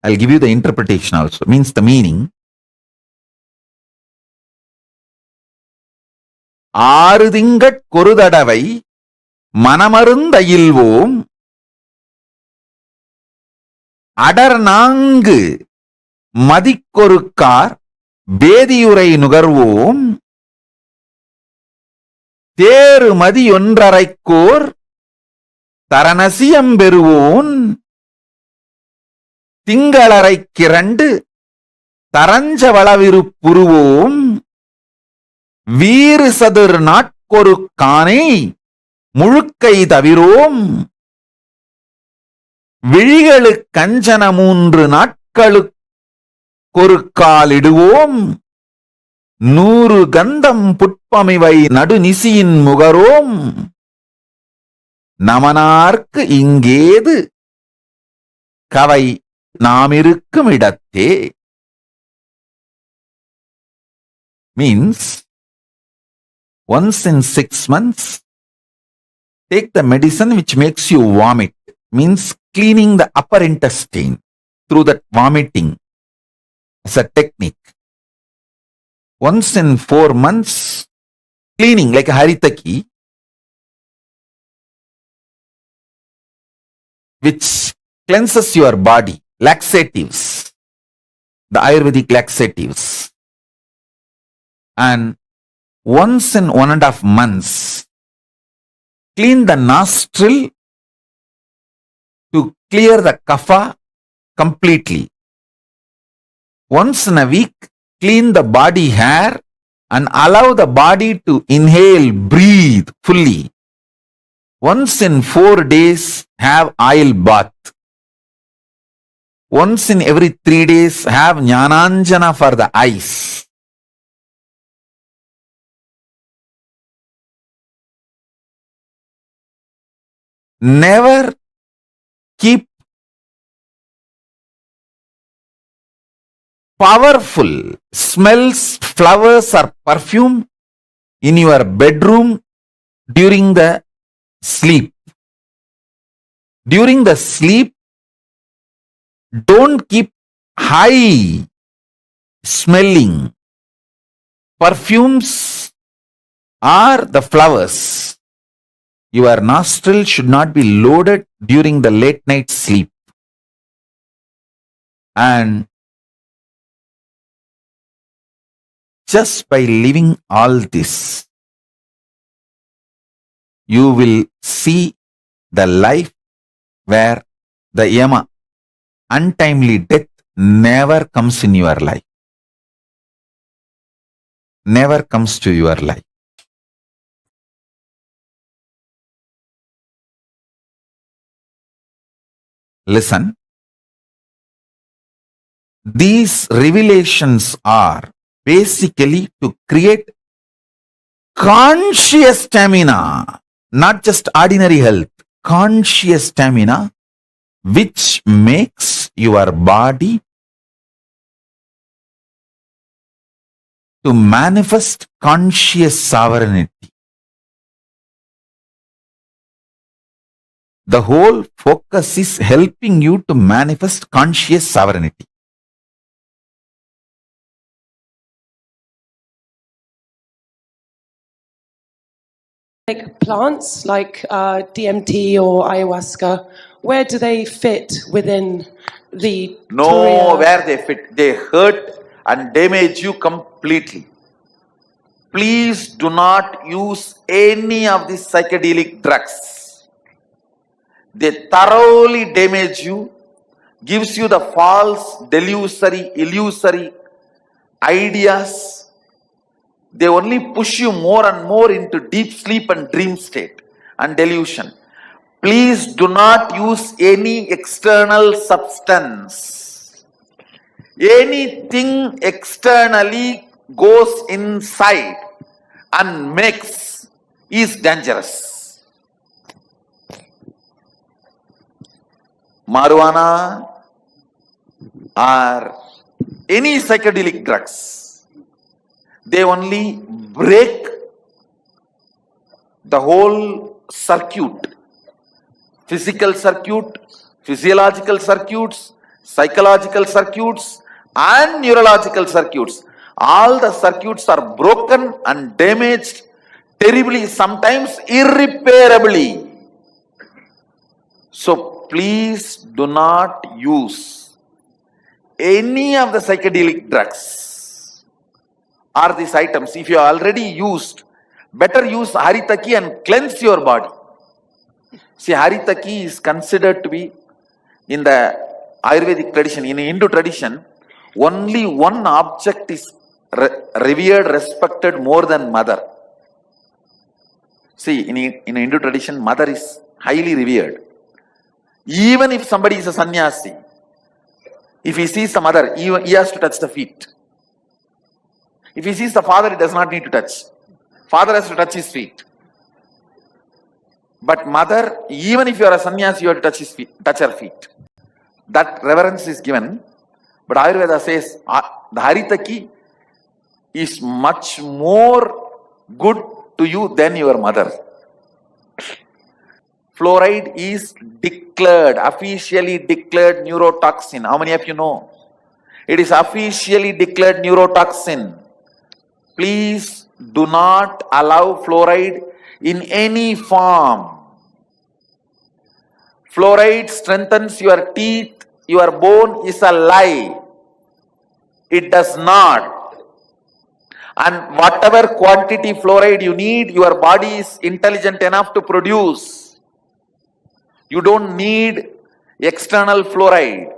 I'll give you the interpretation also. Means the meaning. ஆறு திங்கட் கொருதடவை மனமருந்தயில்வோம் அடர் நான்கு மதிக்கொருக்கார் வேதியுரை நுகர்வோம் தேறு மதியொன்றரைக்கோர் தரணசியம் பெறுவோன் திங்களரைக்கிரண்டு தரஞ்ச வளவிருப்புருவோம் வீறு சதுர் நாட்கொரு கானை முழுக்கை தவிரோம் விழிகளு கஞ்சன 3 நாட்களுக்கொரு காலிடுவோம் 100 கந்தம் புட்பமிவை நடுநிசியின் முகரோம் நமனார்க்கு இங்கேது கவை நாமிருக்கும் இடத்தே. Means, once in 6 months, take the medicine which makes you vomit. Means cleaning the upper intestine through that vomiting as a technique. Once in 4 months, cleaning like a haritaki, which cleanses your body. Laxatives, the Ayurvedic laxatives. And once in 1.5 months, clean the nostril to clear the kapha completely. Once in a week, clean the body hair and allow the body to inhale, breathe fully. Once in 4 days, have oil bath. Once in every 3 days, have Jnananjana for the eyes. Never keep powerful smells, flowers or perfume in your bedroom during the sleep. During the sleep, don't keep high smelling perfumes or the flowers. Your nostril should not be loaded during the late night sleep. And just by living all this, you will see the life where the yama, untimely death, never comes in your life. Never comes to your life. Listen. These revelations are basically to create conscious stamina, not just ordinary health, conscious stamina, which makes your body to manifest conscious sovereignty. The whole focus is helping you to manifest conscious sovereignty. Like plants like DMT or ayahuasca, where do they fit within the Nowhere they fit. They hurt and damage you completely. Please do not use any of these psychedelic drugs. They thoroughly damage you, gives you the false, delusory, illusory ideas. They only push you more and more into deep sleep and dream state and delusion. Please do not use any external substance. Anything externally goes inside and makes is dangerous. Marijuana or any psychedelic drugs, they only break the whole circuit, physical circuit, physiological circuits, psychological circuits, and neurological circuits. All the circuits are broken and damaged terribly, sometimes irreparably. So please do not use any of the psychedelic drugs or these items. If you are already used, better use haritaki and cleanse your body. See, haritaki is considered to be, in the Ayurvedic tradition, in Hindu tradition, only one object is revered, respected more than mother. See, in Hindu tradition, mother is highly revered. Even if somebody is a sannyasi, if he sees the mother, he has to touch the feet. If he sees the father, he does not need to touch. Father has to touch his feet. But mother, even if you are a sannyasi, you have to touch his feet, touch her feet. That reverence is given. But Ayurveda says the haritaki is much more good to you than your mother. Fluoride is declared, officially declared neurotoxin. How many of you know? It is officially declared neurotoxin. Please do not allow fluoride in any form. Fluoride strengthens your teeth, your bone is a lie. It does not. And whatever quantity fluoride you need, your body is intelligent enough to produce. You don't need external fluoride.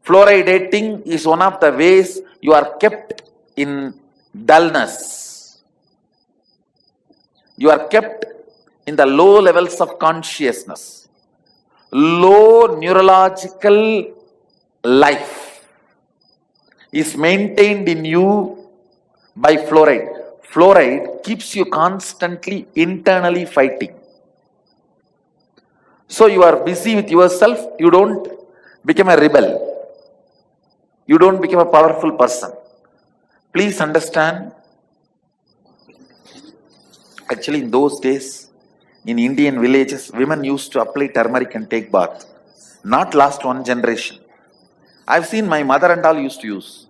Fluoridating is one of the ways you are kept in dullness. You are kept in the low levels of consciousness, low neurological life is maintained in you by fluoride. Fluoride keeps you constantly internally fighting. So you are busy with yourself, you don't become a rebel. You don't become a powerful person. Please understand, actually in those days, in Indian villages, women used to apply turmeric and take bath. Not last one generation. I've seen my mother and all used to use.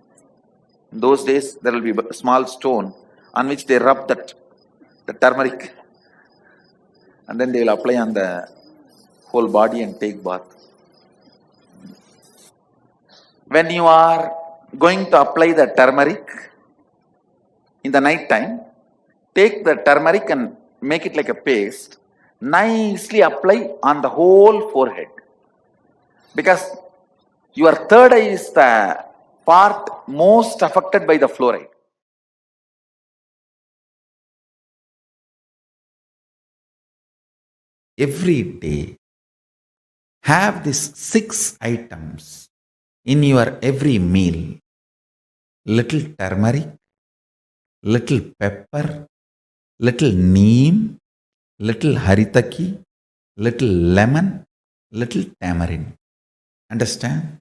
In those days, there will be a small stone on which they rub the turmeric, and then they will apply on the whole body and take bath. When you are going to apply the turmeric in the night time, take the turmeric and make it like a paste, nicely apply on the whole forehead. Because your third eye is the part most affected by the fluoride. Every day, have these 6 items in your every meal. Little turmeric, little pepper, little neem, little haritaki, little lemon, little tamarind. Understand?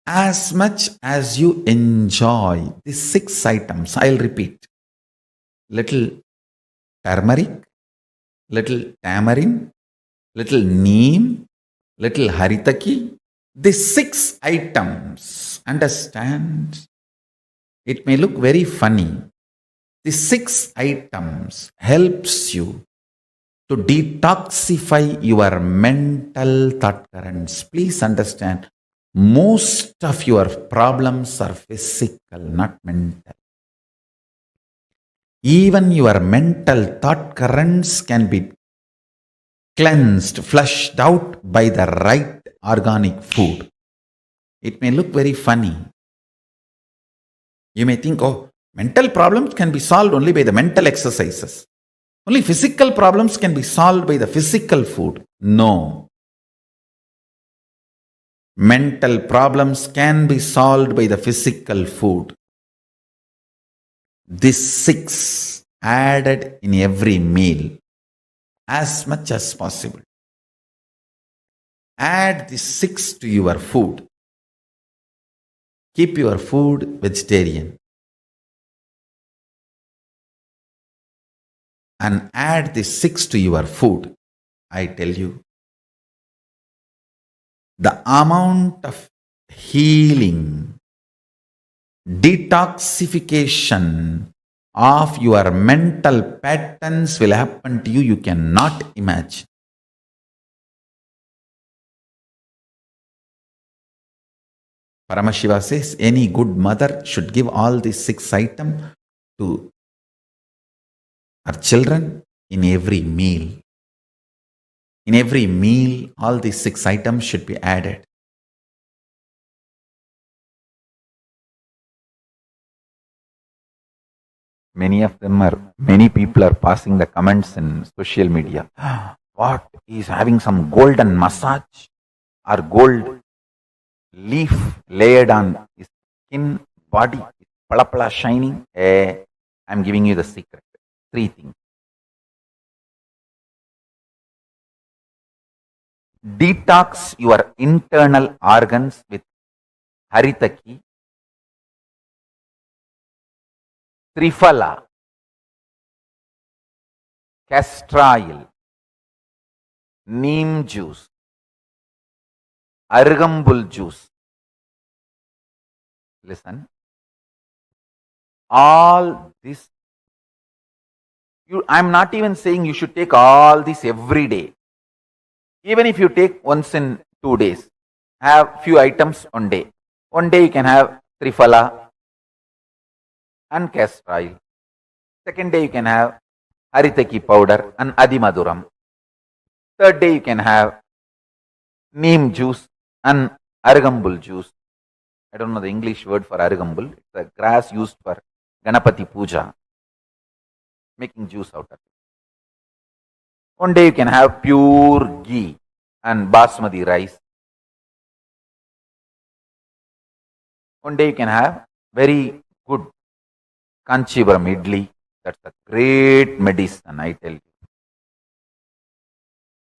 As much as you enjoy these 6 items, I'll repeat. Little turmeric, little tamarind, little neem, little haritaki. These 6 items, understand? It may look very funny. These 6 items helps you to detoxify your mental thought currents. Please understand, most of your problems are physical, not mental. Even your mental thought currents can be cleansed, flushed out by the right organic food. It may look very funny. You may think, oh, mental problems can be solved only by the mental exercises. Only physical problems can be solved by the physical food. No. Mental problems can be solved by the physical food. These 6 added in every meal as much as possible. Add these 6 to your food. Keep your food vegetarian. And add these 6 to your food. I tell you, the amount of healing, detoxification of your mental patterns will happen to you, you cannot imagine. Paramashiva says any good mother should give all these 6 items to her children in every meal. In every meal, all these 6 items should be added. Many people are passing the comments in social media. What is having some golden massage or gold leaf layered on his skin, body, pala pala shining? I'm giving you the secret. 3 things. Detox your internal organs with haritaki, triphala, castor oil, neem juice, arugambul juice. Listen, all this, I'm not even saying you should take all this every day. Even if you take once in 2 days, have few items one day. One day you can have triphala and castor oil. Second day you can have haritaki powder and adimaduram. Third day you can have neem juice and arugambul juice. I don't know the English word for arugambul. It's a grass used for Ganapati Puja, making juice out of it. One day you can have pure ghee and basmati rice. One day you can have very good Kanchipuram idli. That's a great medicine, I tell you.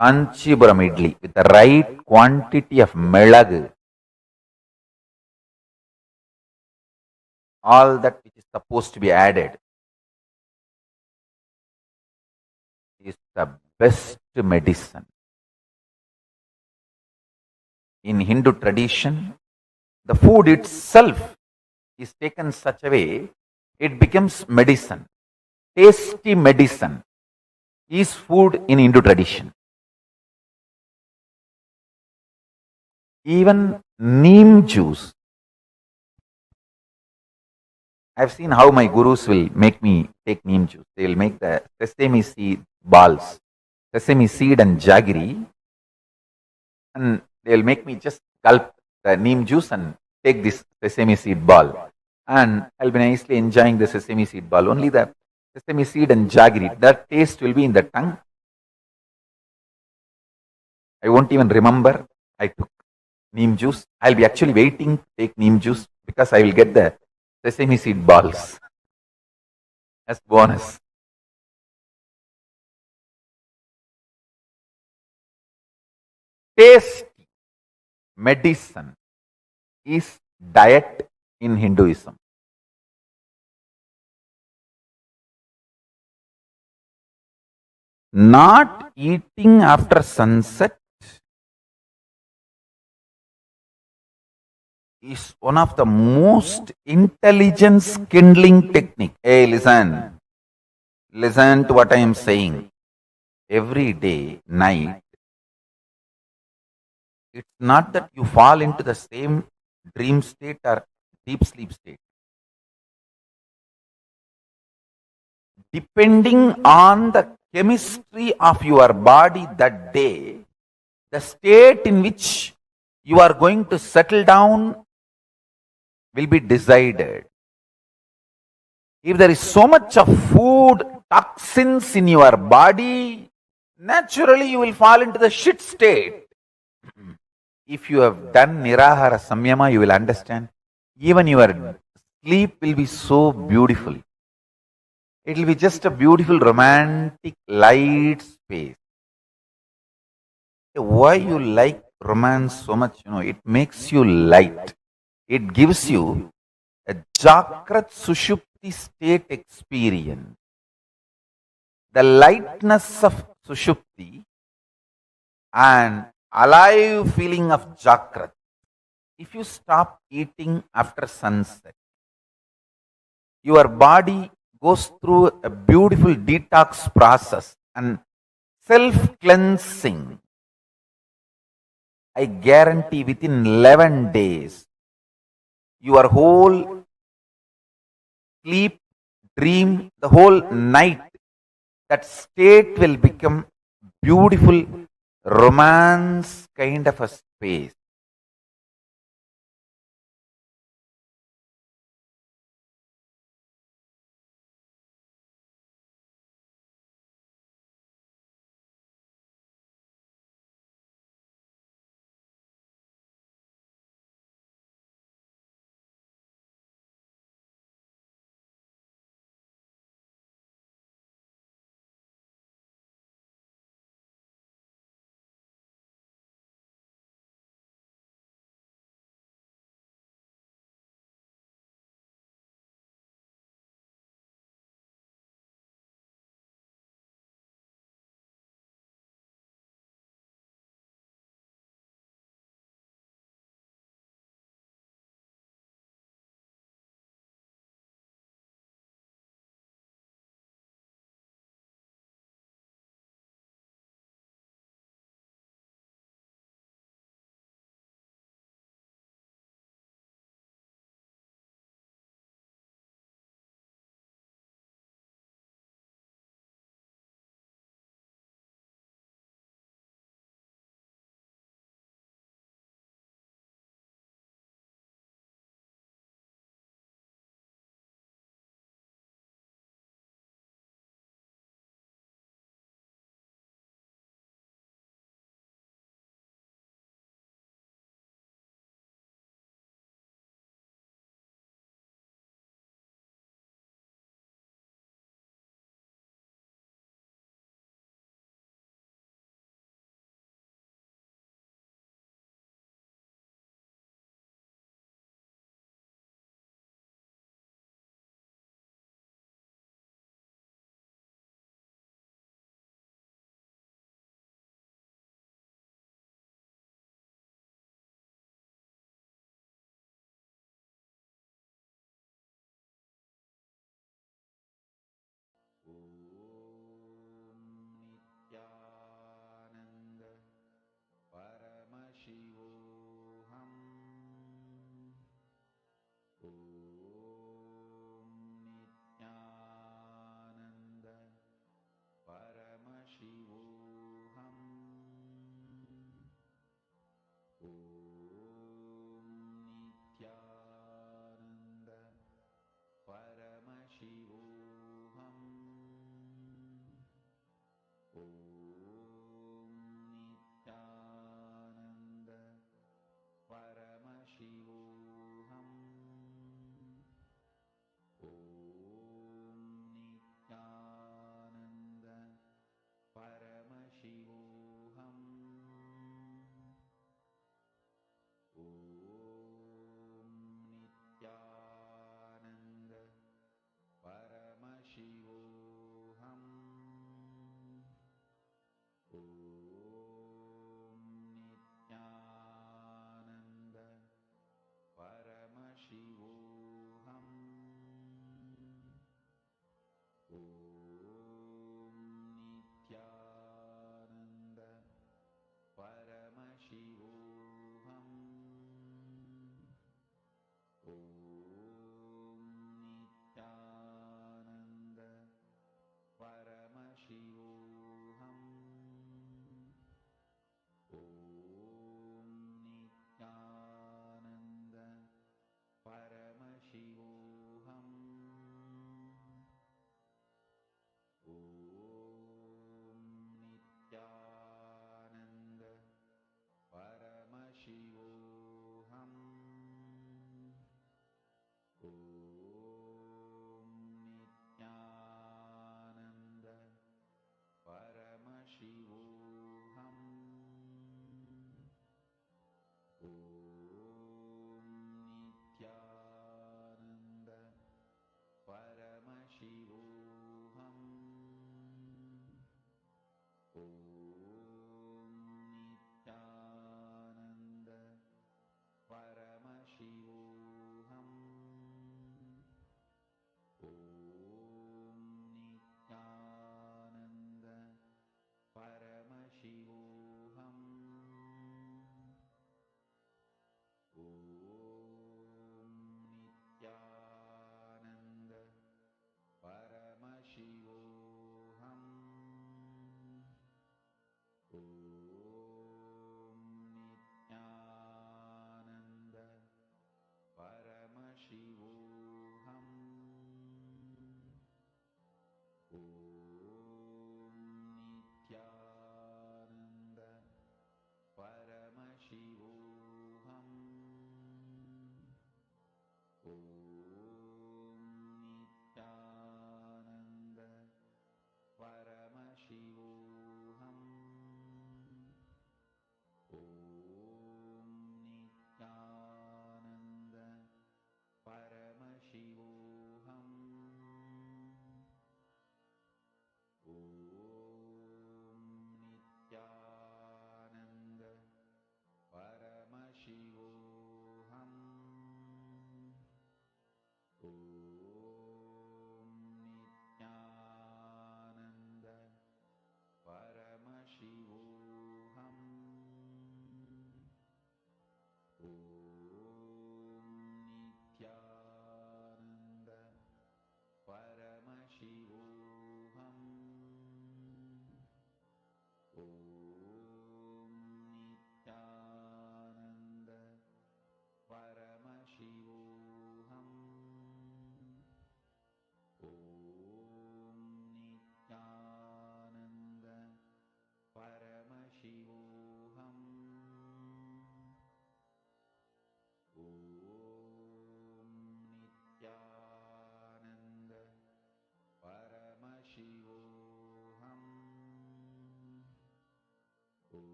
Kanchipuram idli with the right quantity of melagu. All that which is supposed to be added is the best medicine. In Hindu tradition, the food itself is taken such a way it becomes medicine. Tasty medicine is food in Hindu tradition. Even neem juice. I've seen how my gurus will make me take neem juice. They will make the sesame seed balls, sesame seed and jaggery, and they'll make me just gulp the neem juice and take this sesame seed ball. And I'll be nicely enjoying the sesame seed ball. Only the sesame seed and jaggery, that taste will be in the tongue. I won't even remember I took neem juice. I'll be actually waiting to take neem juice because I will get the sesame seed balls as bonus. Tasty medicine is diet in Hinduism. Not eating after sunset is one of the most intelligence kindling technique. Hey, listen. Listen to what I am saying. Every day, night, it's not that you fall into the same dream state or deep sleep state. Depending on the chemistry of your body that day, the state in which you are going to settle down will be decided. If there is so much of food, toxins in your body, naturally you will fall into the shit state. If you have done Nirahara Samyama, you will understand. Even your sleep will be so beautiful. It will be just a beautiful, romantic, light space. Why you like romance so much? It makes you light. It gives you a Jagrat Sushupti state experience. The lightness of Sushupti and alive feeling of Jagrat. If you stop eating after sunset, your body goes through a beautiful detox process and self-cleansing. I guarantee within 11 days, your whole sleep, dream, the whole night, that state will become beautiful romance kind of a space.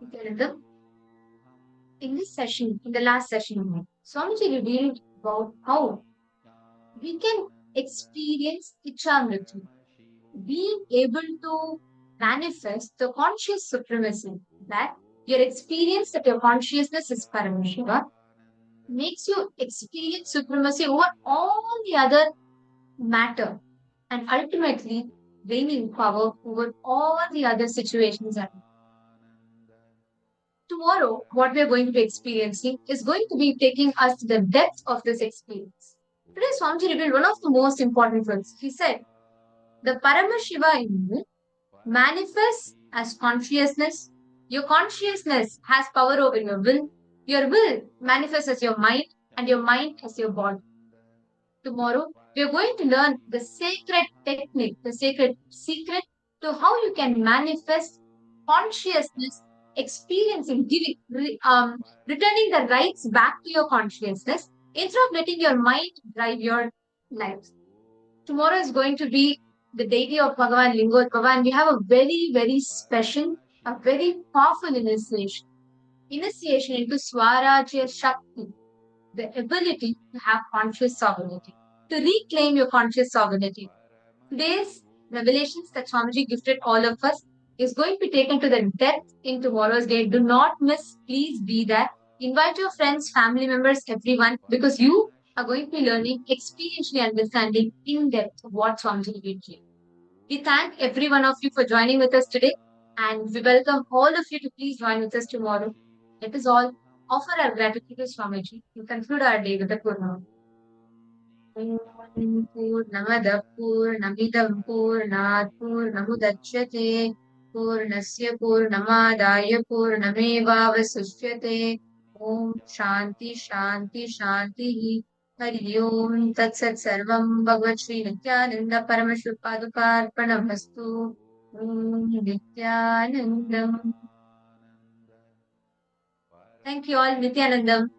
Nityananda, in this session, in the last session, Swamiji revealed about how we can experience Iccha Mrityu, being able to manifest the conscious supremacy, that your experience that your consciousness is Paramashiva makes you experience supremacy over all the other matter and ultimately gaining power over all the other situations. Tomorrow, what we are going to be experiencing is going to be taking us to the depth of this experience. Today, Swamiji revealed one of the most important words. He said, the Paramashiva in you manifests as consciousness. Your consciousness has power over your will manifests as your mind, and your mind as your body. Tomorrow, we are going to learn the sacred technique, the sacred secret to how you can manifest consciousness, experiencing, returning the rights back to your consciousness instead of letting your mind drive your lives. Tomorrow is going to be the deity of Bhagavan Lingotbhava, and we have a very, very special, a very powerful initiation into Swarajya Shakti, the ability to have conscious sovereignty, to reclaim your conscious sovereignty. Today's revelations that Swamiji gifted all of us is going to be taken to the depth in tomorrow's day. Do not miss, please be there. Invite your friends, family members, everyone, because you are going to be learning, experientially understanding in depth what Swamiji will give. We thank every one of you for joining with us today, and we welcome all of you to please join with us tomorrow. Let us all offer our gratitude to Swamiji to conclude our day with a Purnam. पूर्णमदः पूर्णमिदं पूर्णात् पूर्णमुदच्यते पूर्णस्य पूर्णमादाय पूर्णमेवावशिष्यते ॐ शान्ति शान्ति शान्तिः हरि ओम् तत्सत् सर्वं भगवत् श्री नित्यानन्द परमशिवपादुकार्पणमस्तु ॐ नित्यानन्दम्. Thank you all, Nityanandam.